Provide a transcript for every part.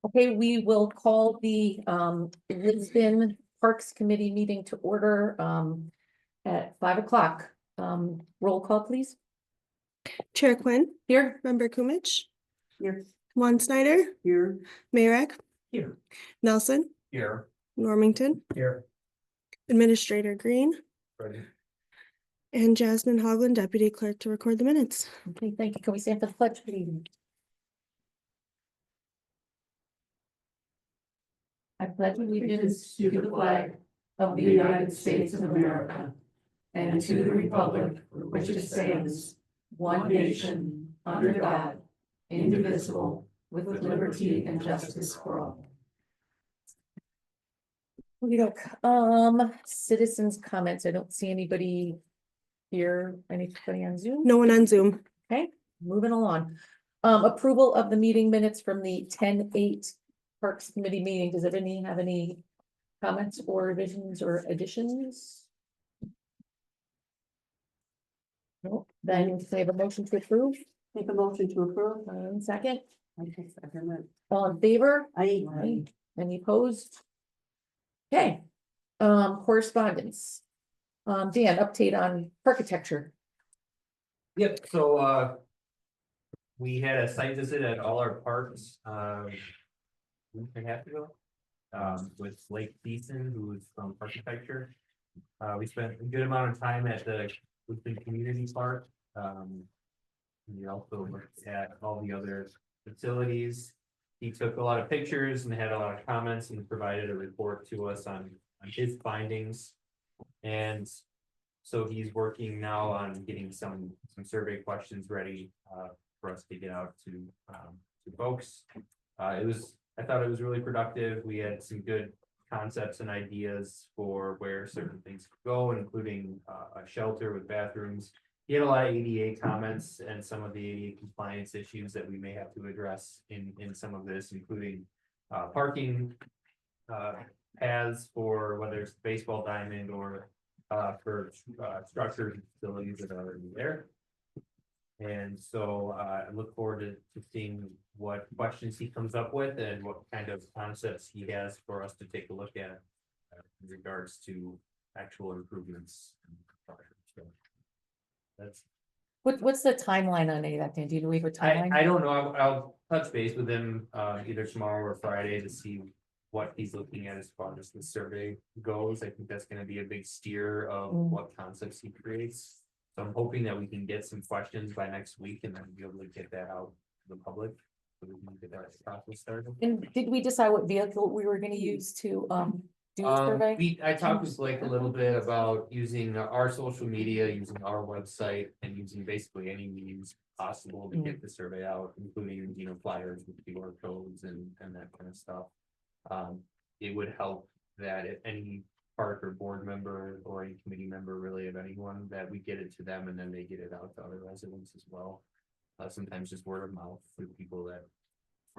Okay, we will call the Lisbon Parks Committee meeting to order at 5 o'clock. Roll call, please. Chair Quinn, Here. Member Kumich, Here. Juan Snyder, Here. Mayorek, Here. Nelson, Here. Normington, Here. Administrator Green, Ready. and Jasmine Hoagland, Deputy Clerk, to record the minutes. Okay, thank you. Can we stand for the pledge, please? I pledge allegiance to the flag of the United States of America and to the republic for which it stands, one nation, under God, indivisible, with liberty and justice for all. Citizens' comments. I don't see anybody here. Anybody on Zoom? No one on Zoom. Okay, moving along. Approval of the meeting minutes from the 10-8 Parks Committee meeting. Does anybody have any comments or revisions or additions? No, then can I have a motion to approve? Make a motion to approve. Second, Okay, second that. all in favor? Aye. Any opposed? Okay, correspondence. Dan, update on architecture. Yep, so we had a site visit at all our parks, a week and a half ago. With Blake Thiessen, who's from architecture. We spent a good amount of time at the Lisbon Community Park. We also looked at all the other facilities. He took a lot of pictures and had a lot of comments and provided a report to us on his findings. And so he's working now on getting some survey questions ready for us to get out to folks. I thought it was really productive. We had some good concepts and ideas for where certain things could go, including a shelter with bathrooms. He had a lot of ADA comments and some of the ADA compliance issues that we may have to address in some of this, including parking paths for whether it's baseball diamond or for structures and facilities that are already there. And so I look forward to seeing what questions he comes up with and what kind of concepts he has for us to take a look at in regards to actual improvements. So that's What's the timeline on any of that, Dan? Do you have a timeline? I don't know. I'll touch base with him either tomorrow or Friday to see what he's looking at as far as the survey goes. I think that's going to be a big steer of what concepts he creates. So I'm hoping that we can get some questions by next week and then be able to get that out to the public. So we can get that process started. And did we decide what vehicle we were gonna use to do the survey? I talked with Blake a little bit about using our social media, using our website, and using basically any means possible to get the survey out, including, flyers with QR codes and that kind of stuff. It would help that if any park or board member or any committee member, really of anyone, that we get it to them and then they get it out to other residents as well. Sometimes just word of mouth for people that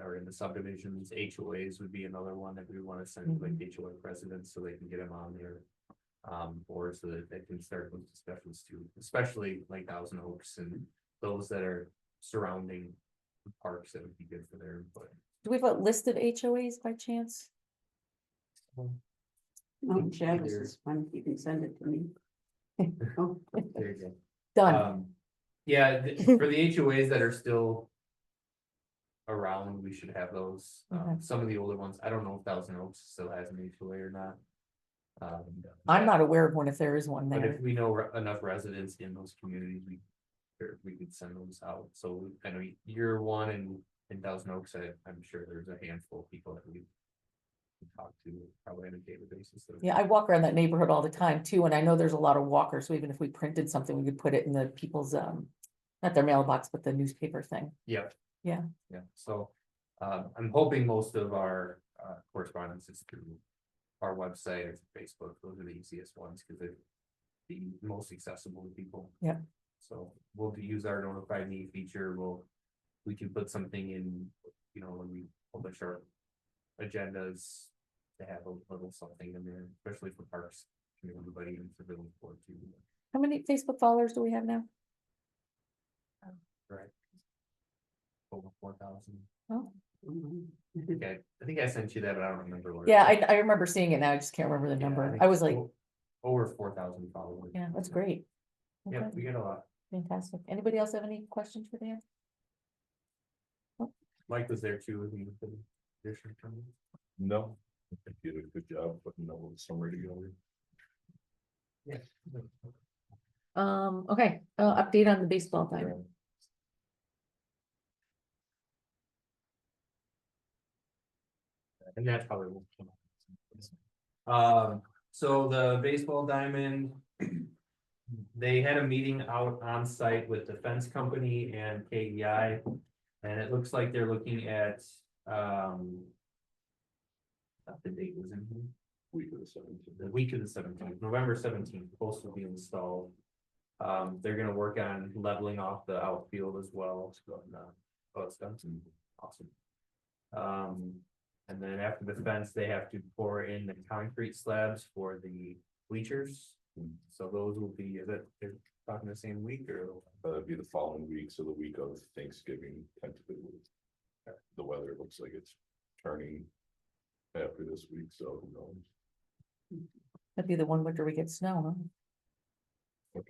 are in the subdivisions. HOAs would be another one that we want to send to like HOA presidents so they can get them on their board so that they can start those discussions too, especially like Thousand Oaks and those that are surrounding the parks. That would be good for their input. Do we have a list of HOAs by chance? No, Travis is fine. You can send it to me. Oh, There you Done. go. Yeah, for the HOAs that are still around, we should have those. Okay. Some of the older ones, I don't know if Thousand Oaks still has an HOA or not. I'm not aware of one if there is one But there. if we know enough residents in those communities, we could send those out. So I know you're one in Thousand Oaks. I'm sure there's a handful of people that we can talk to probably on a daily basis. Yeah, I walk around that neighborhood all the time too, and I know there's a lot of walkers, so even if we printed something, we could put it in the people's, not their mailbox, but the newspaper thing. Yep. Yeah. Yeah, so I'm hoping most of our correspondence is through our website or Facebook. Those are the easiest ones because they're the most accessible to people. Yeah. So we'll use our notify me feature. We can put something in, when we publish our agendas to have a little something in there, especially for parks, everybody in the village board too. How many Facebook followers do we have now? Right. Over 4,000. Oh, Okay, I think I sent you that, but I don't remember. what it Yeah, said. I remember seeing it now, I just can't remember the Yeah, number. think I was it's like, Over 4,000 followers. yeah, that's great. Yep, Okay, we get a lot. fantastic. Anybody else have any questions for Dan? Mike was there too. With me for the addition from me. No, I think you did a good job putting all the summary together. Yeah. Okay, update on the baseball time. And that's probably. Won't come out. So the baseball diamond. They had a meeting out on site with the fence company and KEI. And it looks like they're looking at, the date was in here. Week of the 17th. The week of the 17th, November 17th, post will be installed. They're gonna work on leveling off the outfield as well. So, oh, it's done. Awesome. And then after the fence, they have to pour in the concrete slabs for the bleachers. So those will be, is it, they're talking the same week or? It'd be the following week, so the week of Thanksgiving, tentatively. The weather looks like it's turning after this week, so who knows? That'd be the one winter we get snow, huh?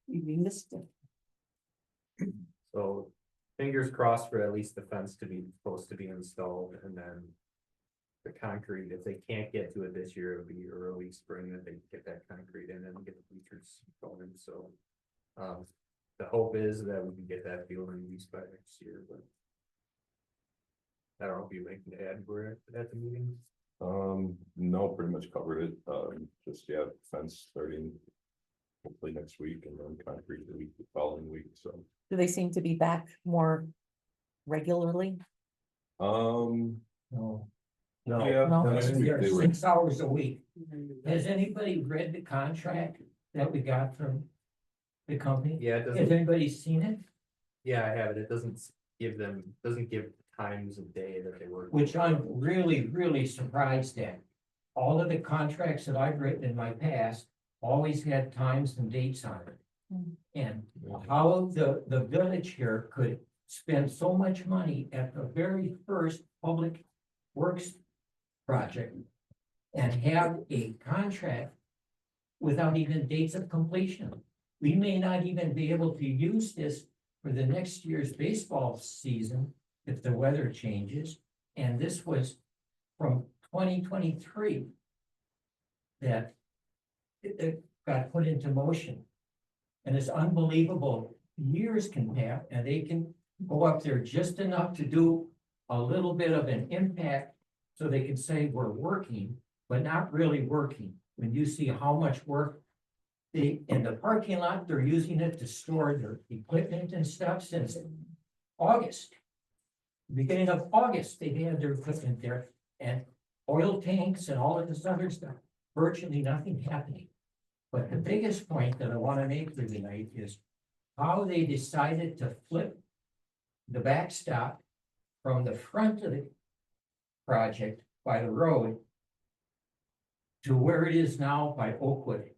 You missed it. So fingers crossed for at least the fence to be supposed to be installed and then. The concrete, if they can't get to it this year, it'll be early spring that they get that concrete in and get the bleachers going, so. The hope is that we can get that field in use by next year, but. I don't know if you make an ad for it at the meeting. No, pretty much covered it, just, yeah, fence starting. Hopefully next week and then concrete the following week, so. Do they seem to be back more regularly? No. No. Yeah, No. last week They're they were, 6 hours a week. Has anybody read the contract that we got from the company? Yeah, it Has doesn't, anybody seen it? yeah, I have it, it doesn't give times of day that they work. Which I'm really, really surprised at. All of the contracts that I've written in my past always had times and dates on it. And how the village here could spend so much money at the very first public works project and have a contract without even dates of completion. We may not even be able to use this for the next year's baseball season if the weather changes. And this was from 2023 that it got put into motion. And it's unbelievable. Years can pass and they can go up there just enough to do a little bit of an impact so they can say we're working, but not really working. When you see how much work in the parking lot, they're using it to store their equipment and stuff since August. Beginning of August, they had their equipment there and oil tanks and all of this other stuff. Virtually nothing happening. But the biggest point that I want to make for tonight is how they decided to flip the backstop from the front of the project by the road to where it is now by Oakwood.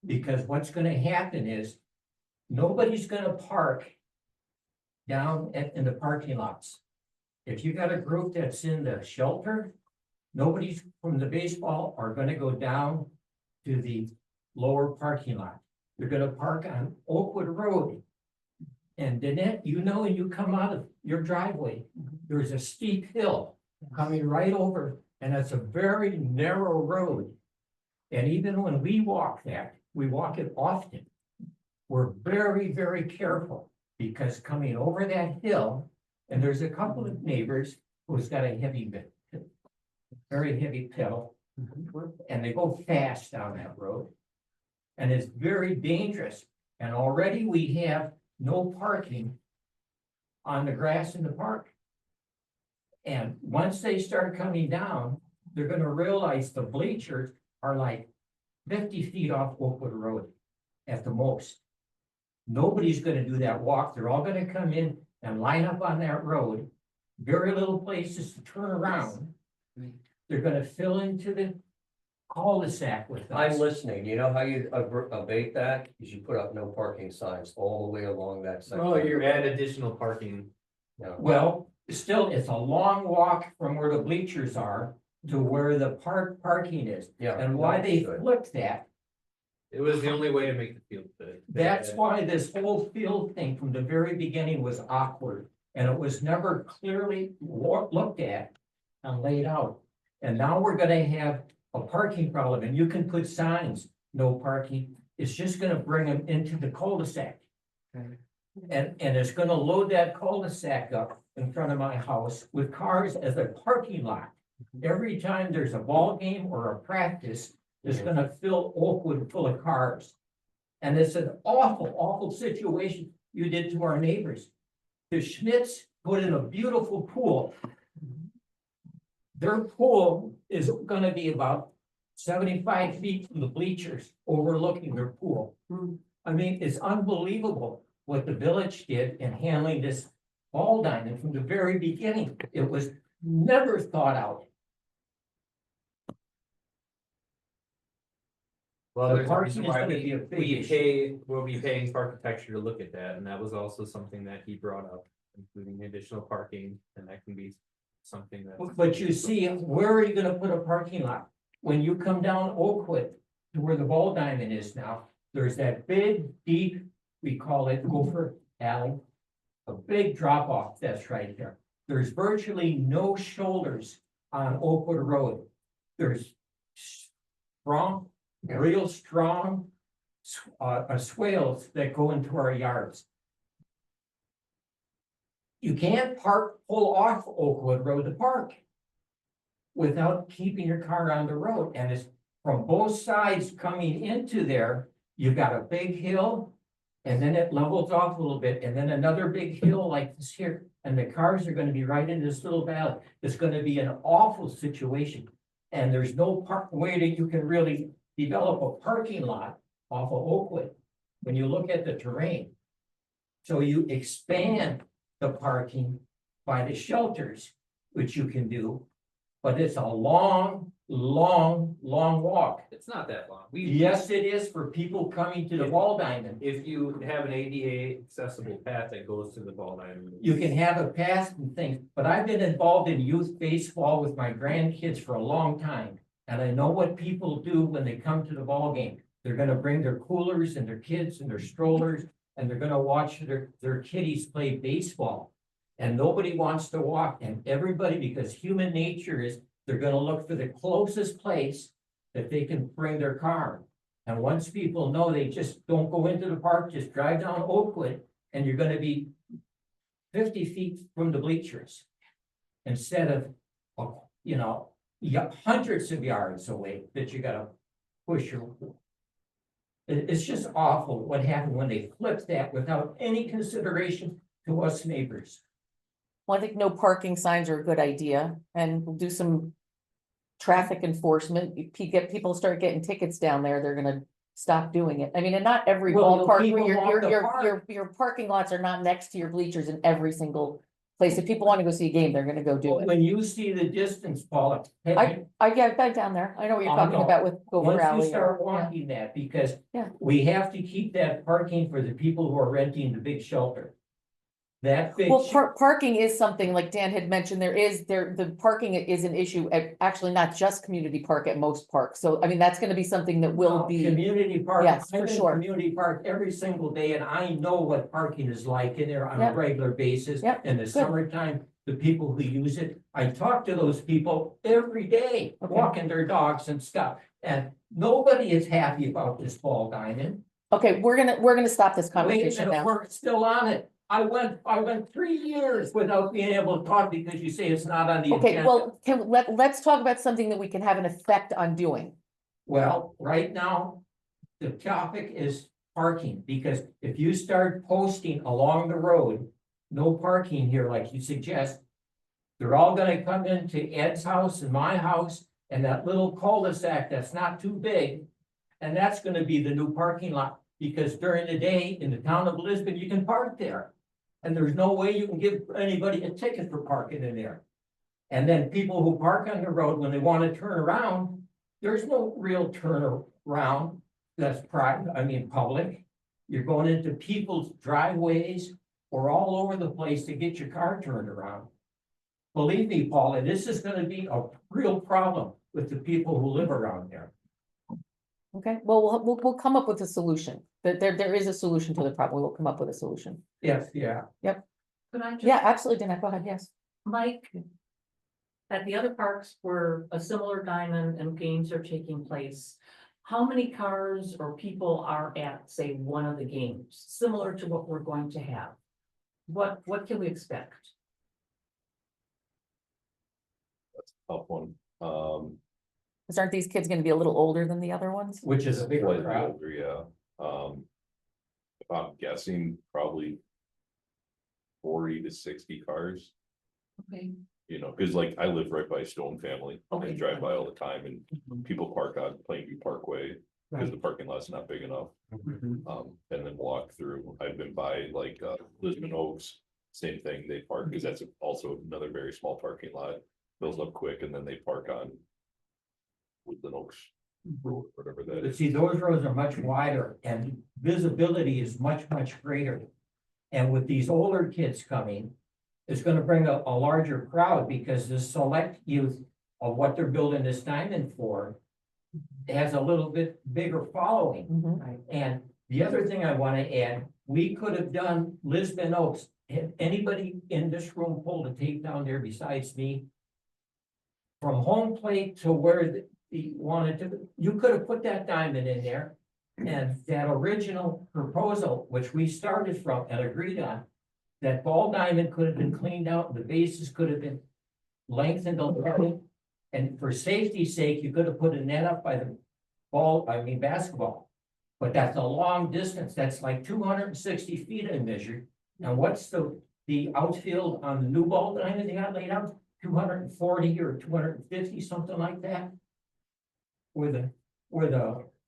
Because what's gonna happen is nobody's gonna park down in the parking lots. If you got a group that's in the shelter, nobody's from the baseball are gonna go down to the lower parking lot. They're gonna park on Oakwood Road. And Danette, you know, when you come out of your driveway, there's a steep hill coming right over, and it's a very narrow road. And even when we walk that, we walk it often. We're very, very careful because coming over that hill, and there's a couple of neighbors who's got a very heavy pedal, and they go fast down that road. And it's very dangerous. And already we have no parking on the grass in the park. And once they start coming down, they're gonna realize the bleachers are like 50 feet off Oakwood Road at the most. Nobody's gonna do that walk. They're all gonna come in and line up on that road. Very little places to turn around. They're gonna fill into the cul-de-sac with I'm us. listening. You know how you abate that? Is you put up no parking signs all the way along that section. Well, you add additional parking Yeah. Well, still, it's a long walk from where the bleachers are to where the parking is. Yeah. And why they Good. flipped that, It was the only way to make the field fit. that's why this whole field thing from the very beginning was awkward. And it was never clearly looked at and laid out. And now we're gonna have a parking problem, and you can put signs, no parking. It's just gonna bring them into the cul-de-sac. And it's gonna load that cul-de-sac up in front of my house with cars as a parking lot. Every time there's a ball game or a practice, it's gonna fill Oakwood full of cars. And it's an awful, awful situation you did to our neighbors. The Schmitz put in a beautiful pool. Their pool is gonna be about 75 feet from the bleachers overlooking their pool. I mean, it's unbelievable what the village did in handling this ball diamond from the very beginning. It was never thought out. Well, The there's a parking reason is why gonna be a big issue. we'll be paying for architecture to look at that, and that was also something that he brought up, including additional parking, and that can be something that. But you see, where are you gonna put a parking lot? When you come down Oakwood to where the ball diamond is now, there's that big, deep, we call it Gopher Alley. A big drop off that's right there. There's virtually no shoulders on Oakwood Road. There's strong, real strong swales that go into our yards. You can't pull off Oakwood Road to park without keeping your car on the road, and it's from both sides coming into there, you've got a big hill, and then it levels off a little bit, and then another big hill like this here, and the cars are gonna be right in this little valley. It's gonna be an awful situation, and there's no way that you can really develop a parking lot off of Oakwood when you look at the terrain. So you expand the parking by the shelters, which you can do, but it's a long, long, long walk. It's not that long. Yes, it is for people coming to the ball diamond. If you have an ADA accessible path that goes to the ball diamond. You can have a pass and things, but I've been involved in youth baseball with my grandkids for a long time. And I know what people do when they come to the ball game. They're gonna bring their coolers and their kids and their strollers, and they're gonna watch their kiddies play baseball. And nobody wants to walk, and everybody, because human nature is, they're gonna look for the closest place that they can bring their car. And once people know, they just don't go into the park, just drive down Oakwood, and you're gonna be 50 feet from the bleachers. Instead of, you know, you got hundreds of yards away that you gotta push your. It's just awful what happened when they flipped that without any consideration to us neighbors. Well, I think no parking signs are a good idea, and we'll do some traffic enforcement. If you get people start getting tickets down there, they're gonna stop doing it. I mean, and not every Well, you'll ballpark, keep where them off the park. your parking lots are not next to your bleachers in every single place. If people want to go see a game, they're gonna go do it. When you see the distance, Paula. Yeah, I've been down there. I know what you're I talking know. about with Gopher Once you Alley. start yeah. walking that, because Yeah. we have to keep that parking for the people who are renting the big shelter. That big. Well, parking is something like Dan had mentioned, the parking is an issue at, actually not just community park at most parks. So, I mean, that's gonna be something that will be, Community park. Yes, I'm for in sure. Community park every single day, and I know what parking is like in there on a Yep. regular basis. Yep, In the summertime, the people who use it, I talk to those people every day, Okay. walking their dogs and stuff. And nobody is happy about this ball diamond. okay, we're gonna stop this Wait a conversation minute, now. we're still on it. I went 3 years without being able to talk because you say it's not on the Okay, agenda. well, let's talk about something that we can have an effect on doing. Well, right now, the topic is parking, because if you start posting along the road, no parking here like you suggest, they're all gonna come into Ed's house and my house and that little cul-de-sac that's not too big. And that's gonna be the new parking lot, because during the day in the town of Lisbon, you can park there. And there's no way you can give anybody a ticket for parking in there. And then people who park on the road, when they wanna turn around, there's no real turnaround that's private, public. You're going into people's driveways, or all over the place to get your car turned around. Believe me, Paula, this is gonna be a real problem with the people who live around there. Okay, well, we'll come up with a solution. There is a solution to the problem. We'll come up with a solution. Yes, yeah. Could I just? Yeah, absolutely, Dana, go ahead, yes. Mike. At the other parks where a similar diamond and games are taking place, how many cars or people are at, say, one of the games, similar to what we're going to have? What can we expect? Tough one. 'Cause aren't these kids gonna be a little older than the other ones? Which is a bigger Slightly crowd. older, yeah. If I'm guessing, probably 40 to 60 cars, Okay. you know, cause like I live right by Stone Family. I Okay. drive by all the time and people park on Plainview Parkway, cause Right. the parking lot's not big enough. Mhm. And then walk through. I've been by like Lisbon Oaks, same thing, they park, cause that's also another very small parking lot. Fills up quick and then they park on Woodland Oaks Road, whatever that But is. see, those roads are much wider and visibility is much, much greater. And with these older kids coming, it's gonna bring a larger crowd because the select youth of what they're building this diamond for has a little bit bigger following. Mhm. And the other thing I wanna add, we could have done Lisbon Oaks. Had anybody in this room pulled a tape down there besides me? From home plate to where the wanted to, you could have put that diamond in there. And that original proposal, which we started from and agreed on, that ball diamond could have been cleaned out, the bases could have been lengthened a little. And for safety's sake, you could have put a net up by the basketball. But that's a long distance, that's like 260 feet I measured. And what's the outfield on the new ball diamond they got laid out? 240 or 250, something like that. Where the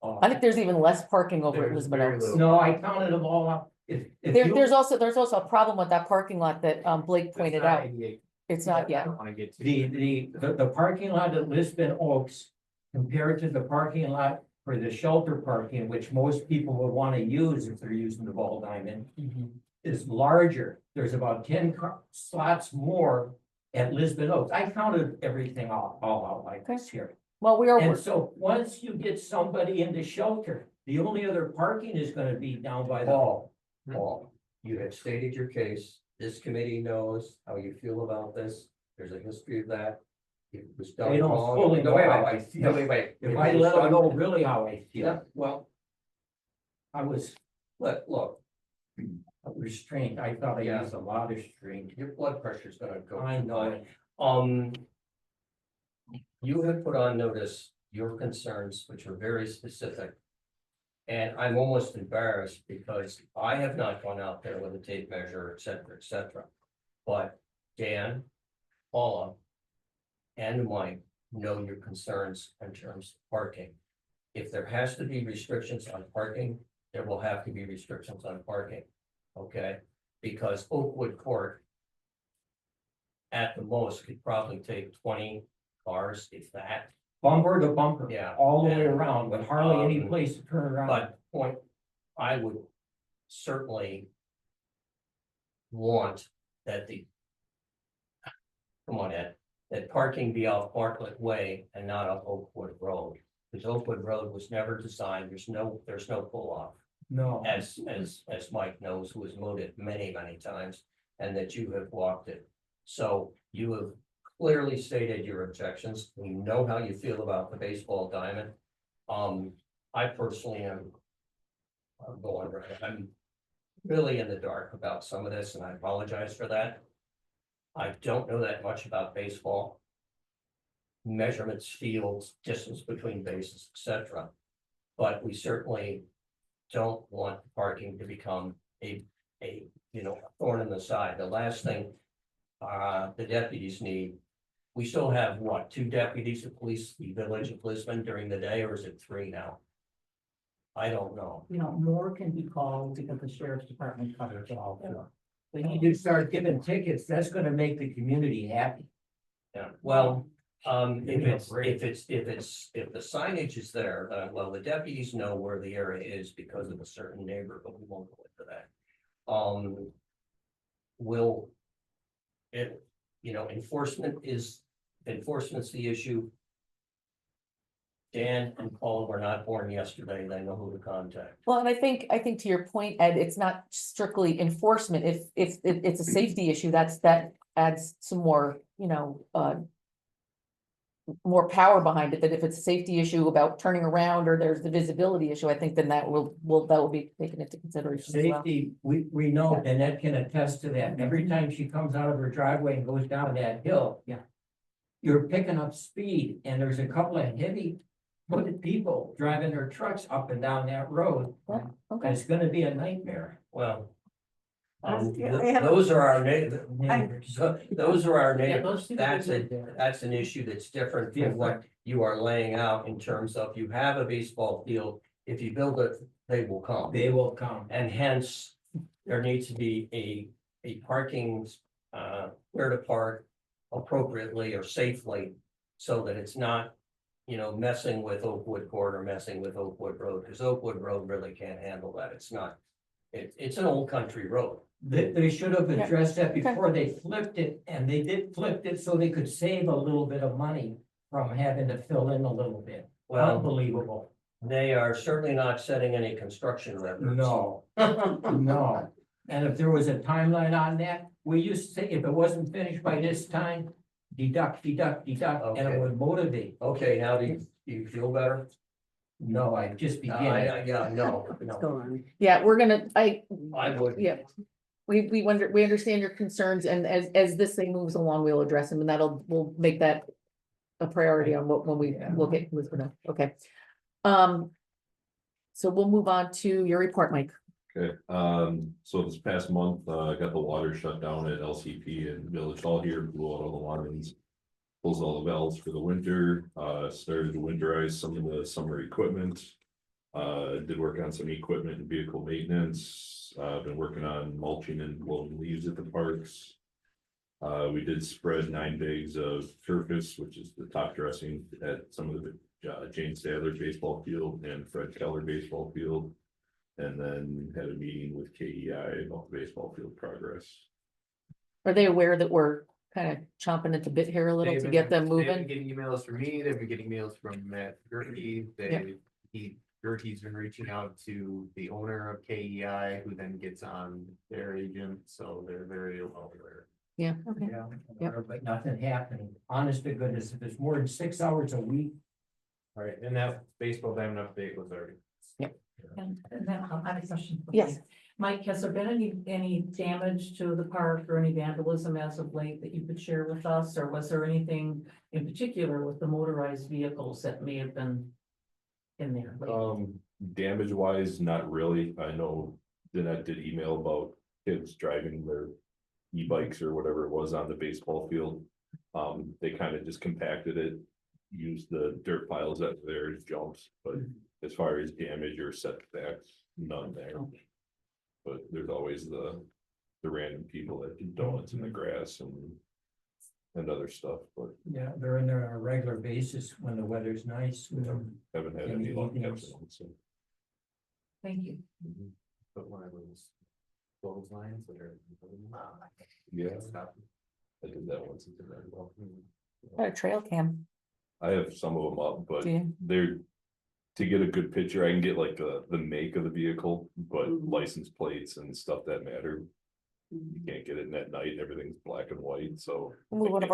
I think there's even less parking over at There's Lisbon very Oaks. little. no, I counted them all up. If you- There's also a problem with that parking lot that Blake pointed out. It's not I yet. don't wanna get to. The parking lot at Lisbon Oaks compared to the parking lot for the shelter parking, which most people would want to use if they're using the ball diamond, is larger. There's about 10 slots more at Lisbon Oaks. I counted everything all out like this here. Well, we are, And so once you get somebody into shelter, the only other parking is gonna be down by the. Paul, you have stated your case. This committee knows how you feel about this. There's a history of that. It was done They don't wrong. fully No, know wait, how wait, I feel. no, wait. If It I was let them done- know really how I Yeah, feel, well, I was look, restrained. I thought I Yeah. used a lot of restraint. your blood pressure's gonna go. I too know high. it. You have put on notice your concerns, which are very specific. And I'm almost embarrassed because I have not gone out there with a tape measure, et cetera, et cetera. But Dan, Paula, and Mike know your concerns in terms of parking. If there has to be restrictions on parking, there will have to be restrictions on parking, okay? Because Oakwood Court at the most could probably take 20 cars, if that. Bumper to bumper. Yeah. All the way around, with hardly any Um, place to turn around. But I would certainly want that come on, Ed, that parking be off Bartlett Way and not off Oakwood Road. Because Oakwood Road was never designed, there's no pull off, No. as Mike knows, who has mowed it many, many times, and that you have walked it. So you have clearly stated your objections. We know how you feel about the baseball diamond. I personally am. I'm really in the dark about some of this, and I apologize for that. I don't know that much about baseball. Measurements, fields, distance between bases, etc. But we certainly don't want parking to become a thorn in the side. The last thing the deputies need. We still have what, 2 deputies to police the village of Lisbon during the day, or is it 3 now? I don't know. More can be called because the sheriff's department covers it all. They need to start giving tickets. That's gonna make the community happy. Yeah, well, Give me a break. if the signage is there, well, the deputies know where the area is because of a certain neighbor, but we won't go into that. will. It, enforcement's the issue. Dan and Paul were not born yesterday, they know who to contact. Well, and I think to your point, Ed, it's not strictly enforcement, if it's a safety issue, that adds some more, more power behind it, that if it's a safety issue about turning around, or there's the visibility issue, I think then that will be taken into consideration as well. Safety, we know, and Ed can attest to that. Every time she comes out of her driveway and goes down that hill. Yeah. You're picking up speed, and there's a couple of heavy-footed people driving their trucks up and down that road. Yeah, And okay, it's gonna be a nightmare. Well. I have- Those are our neighbors, those are our Yeah, neighbors, that's an issue that's different from what you are laying out in terms of you have a baseball field. If you build it, they will come. They will come. And hence, there needs to be a parking, where to park appropriately or safely. So that it's not, messing with Oakwood Court or messing with Oakwood Road, because Oakwood Road really can't handle that, it's not. It's an old country road. They should have Yeah, addressed that okay. before they flipped it, and they did flip it so they could save a little bit of money from having to fill in a little bit. Well, Unbelievable. they are certainly not setting any construction records. No, no. And if there was a timeline on that, we used to say if it wasn't finished by this time, deduct, and Okay. it would motivate. Okay, now do you feel better? No, I just began. Yeah, no, Go on. yeah, we're gonna, I would. yeah. We understand your concerns, and as this thing moves along, we'll address them, and we'll make that a priority on when we'll get with them, okay. So we'll move on to your report, Mike. Okay, so this past month, I got the water shut down at LCP and Village Hall here, blew out all the lines. Closed all the valves for the winter, started to winterize some of the summer equipment. Did work on some equipment and vehicle maintenance, been working on mulching and blowing leaves at the parks. We did spread 9 bags of surface, which is the top dressing at some of the Jane Sadler baseball field and Fred Keller baseball field. And then had a meeting with KEI about the baseball field progress. Are they aware that we're kind of chomping at the bit here a little to get them They've been moving? getting emails from me, they've been getting emails from Matt Gerke, Gerke's been reaching out to the owner of KEI, who then gets on their agent, so they're very well aware. Yeah, okay. Yeah, Yep. but nothing happening. Honest to goodness, if it's more than 6 hours a week, All right, and that baseball diamond update was already. And then I have a question. Yes. Mike, has there been any damage to the park or any vandalism as of late that you could share with us? Or was there anything in particular with the motorized vehicles that may have been in there? Damage wise, not really. I know Danette did email about kids driving their e-bikes or whatever it was on the baseball field. They kind of just compacted it, used the dirt piles that were there as jumps, but as far as damage or setbacks, none there. But there's always the random people that do donuts in the grass and other stuff, but yeah, they're in there on a regular basis when the weather's nice. We don't- haven't had any luck catching them, so. Thank you. But one of those lines that are. Yeah, I did that once. It did very well. Got a trail cam, I have some of them up, but do you? they're, to get a good picture, I can get like the make of the vehicle, but license plates and stuff that matter. You can't get it at night, everything's black and white, so. Move one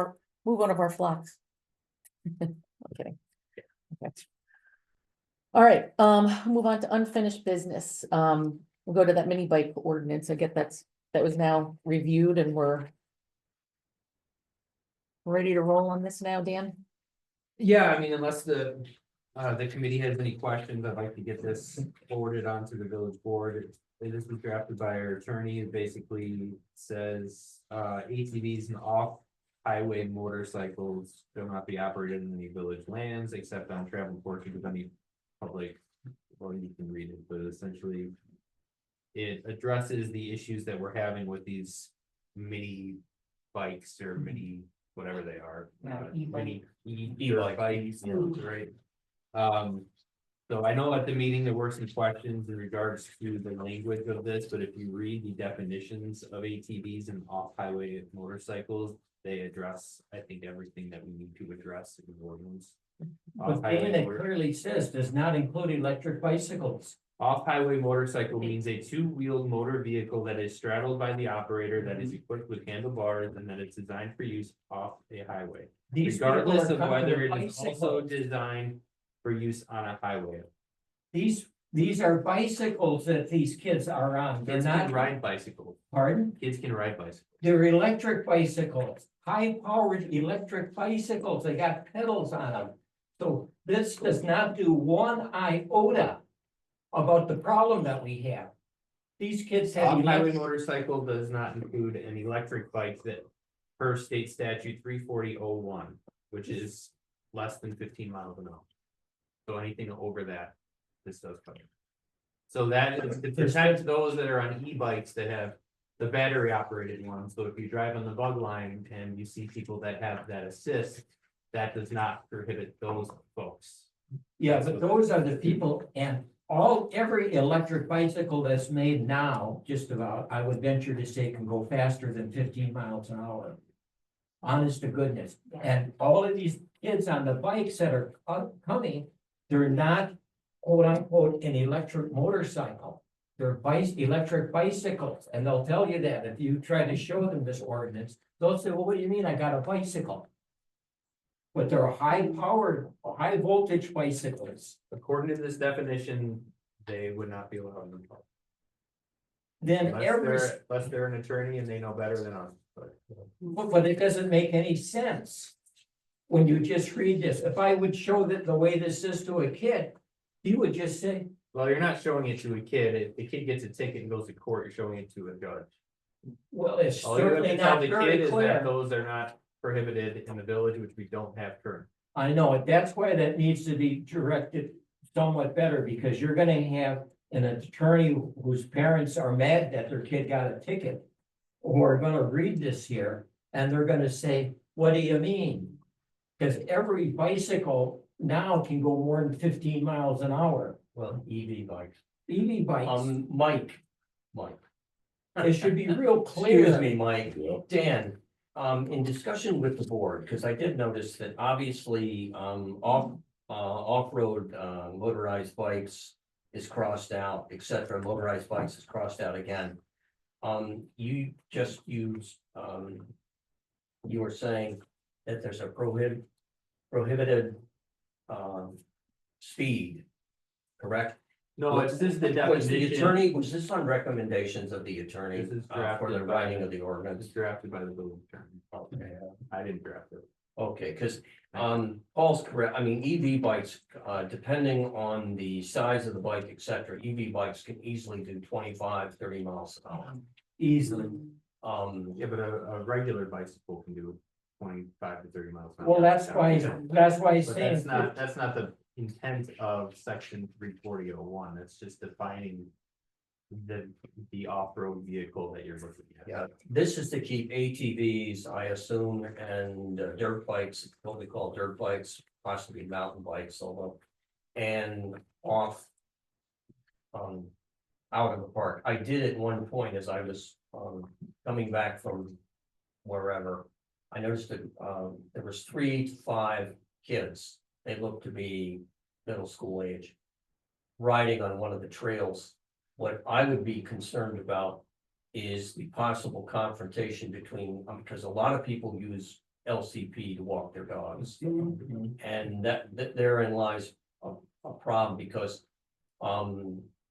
of our flocks. I'm kidding. Okay. All right, move on to unfinished business. We'll go to that mini bike ordinance. I get that was now reviewed and we're ready to roll on this now, Dan? Yeah, I mean, unless the committee has any questions, I'd like to get this forwarded on to the village board. This was drafted by our attorney. It basically says, ATVs and off-highway motorcycles shall not be operated in any village lands except on travel portions of any public, well, you can read it, but essentially it addresses the issues that we're having with these mini bikes or mini, whatever they are. Yeah, e-bike. Mini e-bikes, right? So I know at the meeting, there were some questions in regards to the language of this, but if you read the definitions of ATVs and off-highway motorcycles, they address, I think, everything that we need to address in the ordinance. But Off-highway Dan, it motor- clearly says does not include electric bicycles. Off-highway motorcycle means a two-wheeled motor vehicle that is straddled by the operator, that is equipped with handlebars, and that it's designed for use off a highway. These people Regardless are of coming whether with it is also bicycles. designed for use on a highway. These are bicycles that these kids are on. They're Kids can not, ride bicycles. pardon? Kids can ride bicycles. They're electric bicycles, high-powered electric bicycles. They got pedals on them. So this does not do one iota about the problem that we have. These kids have Off-highway electric, motorcycle does not include an electric bike that per state statute 34001, which is less than 15 miles an hour. So anything over that, this does cover. So that is to protect those that are on e-bikes that have the battery operated ones. So if you drive on the bug line and you see people that have that assist, that does not prohibit those folks. yeah, but those are the people and every electric bicycle that's made now, just about, I would venture to say can go faster than 15 miles an hour. Honest to goodness. And all of these kids on the bikes that are coming, they're not quote unquote an electric motorcycle. They're electric bicycles, and they'll tell you that if you try to show them this ordinance, they'll say, well, what do you mean? I got a bicycle. But they're high-powered, high-voltage bicycles. According to this definition, they would not be allowed to. Then Unless they're an attorney and they know better than us, but. but it doesn't make any sense. When you just read this, if I would show that the way this is to a kid, he would just say, Well, you're not showing it to a kid. If the kid gets a ticket and goes to court, you're showing it to a judge. well, it's All you have certainly to tell not the kid very is that clear. those are not prohibited in the village, which we don't have current. I know it, that's why that needs to be directed somewhat better, because you're gonna have an attorney whose parents are mad that their kid got a ticket. Who are gonna read this here, and they're gonna say, what do you mean? Because every bicycle now can go more than 15 miles an hour. Well, EV bikes. EV bikes, Mike. it should be real Excuse clear. me, Mike. Yeah. Dan, in discussion with the board, because I did notice that obviously, off-road, motorized bikes is crossed out, et cetera, motorized bikes is crossed out again. You just used, you were saying that there's a prohibited, speed, correct? No, it's just the Was the definition. attorney, was this on recommendations of the attorney, This is for the drafted writing by- of the It's ordinance? drafted by the village attorney. Okay. I didn't draft it. Okay, because Paul's correct, I mean, EV bikes, depending on the size of the bike, et cetera, EV bikes can easily do 25, 30 miles an hour. Easily. Yeah, but a regular bicycle can do 25 to 30 miles. an hour. Well, that's why he's But saying. that's not the intent of section 34001. That's just defining the off-road vehicle that you're looking at. Yeah, this is to keep ATVs, I assume, and dirt bikes, what we call dirt bikes, possibly mountain bikes, although, and off. Out of the park. I did at one point as I was coming back from wherever. I noticed that there was 3 to 5 kids. They looked to be middle school age. Riding on one of the trails. What I would be concerned about is the possible confrontation between, because a lot of people use LCP to walk their dogs. And that therein lies a problem because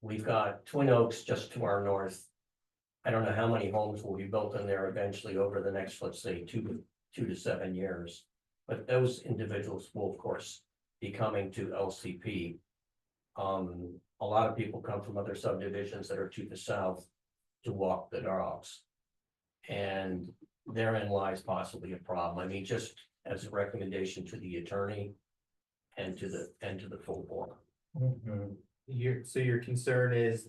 we've got Twin Oaks just to our north. I don't know how many homes will be built in there eventually over the next, let's say, 2 to 7 years. But those individuals will, of course, be coming to LCP. A lot of people come from other subdivisions that are to the south to walk the dogs. And therein lies possibly a problem. I mean, just as a recommendation to the attorney and to the full board. So your concern is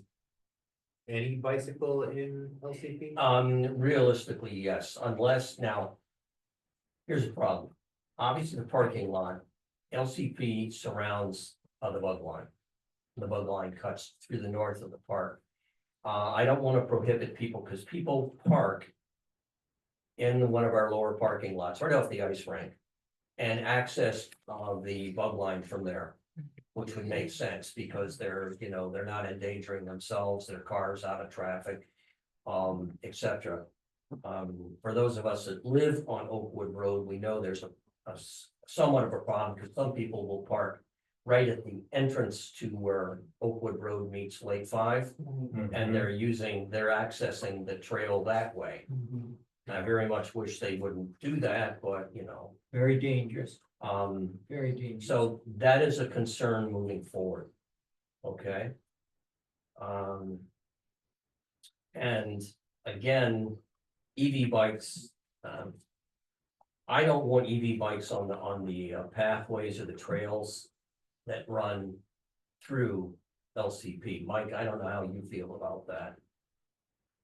any bicycle in LCP? Realistically, yes, unless now. Here's the problem. Obviously, the parking lot, LCP surrounds the bug line. The bug line cuts through the north of the park. I don't want to prohibit people, because people park in one of our lower parking lots, right off the ice rink, and access, the bug line from there, which would make sense, because they're, you know, they're not endangering themselves, their cars out of traffic, etc. For those of us that live on Oakwood Road, we know there's somewhat of a problem, because some people will park right at the entrance to where Oakwood Road meets Lake 5, and they're accessing the trail that way. I very much wish they wouldn't do that, but you know, Very dangerous, um, very dangerous. so that is a concern moving forward. Okay. And again, EV bikes, I don't want EV bikes on the pathways or the trails that run through LCP. Mike, I don't know how you feel about that.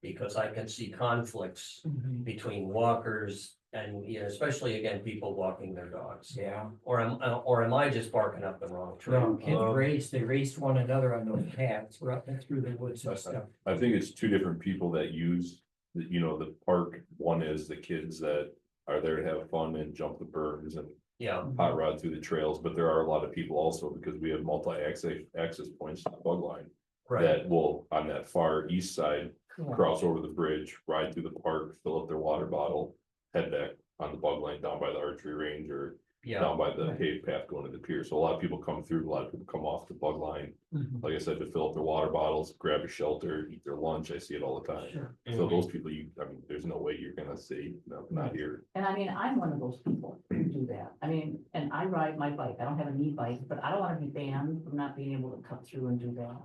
Because I can see conflicts between walkers and, you know, especially again, people walking their dogs. Yeah, Or am I just barking up the wrong tree? no, kids they raced one another on those paths, running through the woods and stuff. I think it's two different people that use, you know, the park. One is the kids that are there to have fun and jump the berms and Yeah, hot rod through the trails, but there are a lot of people also, because we have access points to the bug line. right. That will, on that far east side, cross over the bridge, ride through the park, fill up their water bottle, head back on the bug line down by the archery range or Yeah, down by the paved path going to the pier. So a lot of people come through, a lot of people come off the bug line, like I said, to fill up their water bottles, grab a shelter, eat their lunch. I see it all the time. Sure. So those people, I mean, there's no way you're gonna say, no, not here. And I mean, I'm one of those people who do that. I mean, and I ride my bike. I don't have a knee bike, but I don't want to be banned from not being able to cut through and do that.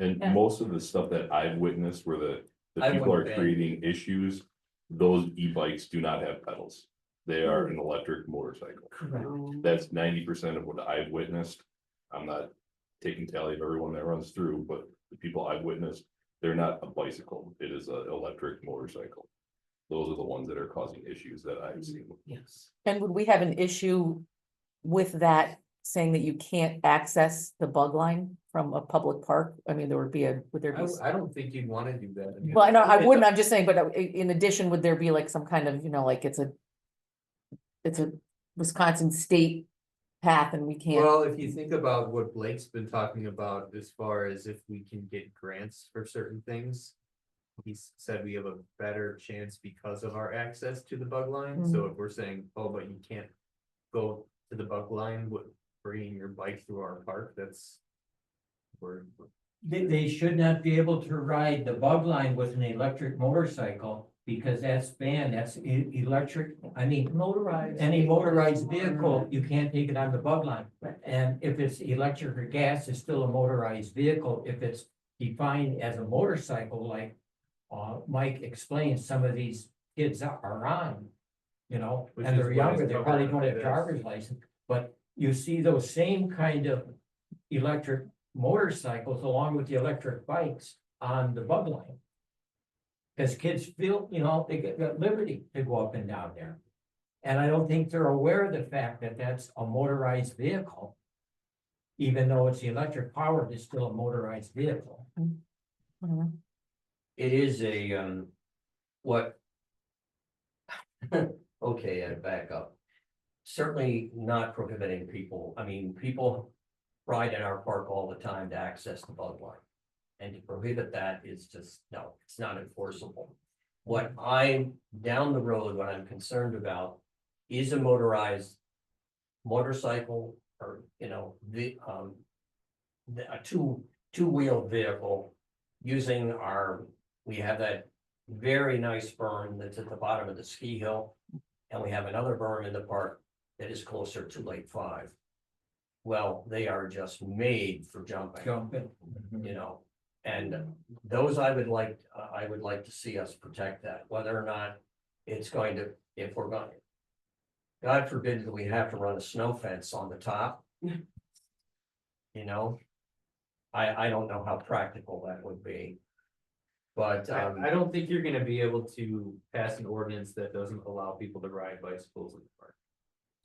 And Yeah. most of the stuff that I've witnessed where the I people are wouldn't ban. creating issues, those e-bikes do not have pedals. They are an electric motorcycle. Correct. That's 90% of what I've witnessed. I'm not taking tally of everyone that runs through, but the people I've witnessed, they're not a bicycle. It is an electric motorcycle. Those are the ones that are causing issues that I've seen. Yes. And would we have an issue with that, saying that you can't access the bug line from a public park? I mean, would there be? I don't think you'd wanna do that. mean, Well, I know, I it's a- wouldn't, I'm just saying, but in addition, would there be like some kind of, you know, like it's a Wisconsin state path and we can't, Well, if you think about what Blake's been talking about as far as if we can get grants for certain things. He's said we have a better chance because of our access to the bug line, so if we're saying, oh, but you can't go to the bug line with bringing your bike through our park, that's. They should not be able to ride the bug line with an electric motorcycle, because that's banned, that's electric, I mean, Motorized. any motorized vehicle, you can't take it on the bug line. And if it's electric or gas, it's still a motorized vehicle. If it's defined as a motorcycle, like Mike explained, some of these kids are on, you know, Which and is they're what younger, is they probably don't covered have by this. driver's license, but you see those same kind of electric motorcycles along with the electric bikes on the bug line. Because kids feel, you know, they get liberty to go up and down there. And I don't think they're aware of the fact that that's a motorized vehicle. Even though it's electric powered, it's still a motorized vehicle. Mhm. it is a, what? Okay, I back up. Certainly not prohibiting people, I mean, people ride in our park all the time to access the bug line. And to prohibit that is just, no, it's not enforceable. What down the road, what I'm concerned about is a motorized motorcycle or, you know, a two-wheeled vehicle using we have that very nice berm that's at the bottom of the ski hill. And we have another berm in the park that is closer to Lake 5. Well, they are just made for jumping, Jumping. you know, and those I would like to see us protect that, whether or not it's going to, if we're going. God forbid that we have to run a snow fence on the top. You know, I don't know how practical that would be. But, I don't think you're gonna be able to pass an ordinance that doesn't allow people to ride bicycles in the park.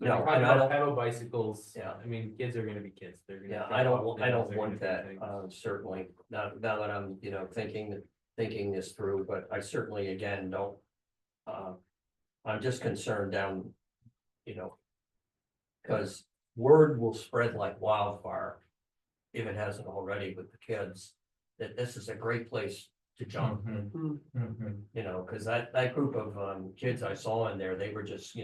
No, Talking and I about don't, pedal bicycles, Yeah. I mean, kids are gonna be kids, they're gonna. yeah, drop I don't, off I things, don't they're want gonna that, do things. certainly, now that I'm, thinking this through, but I certainly, again, don't. I'm just concerned down, you know. Cause word will spread like wildfire, if it hasn't already with the kids, that this is a great place to jump. Mhm. Mhm. You know, cause that group of kids I saw in there, they were just,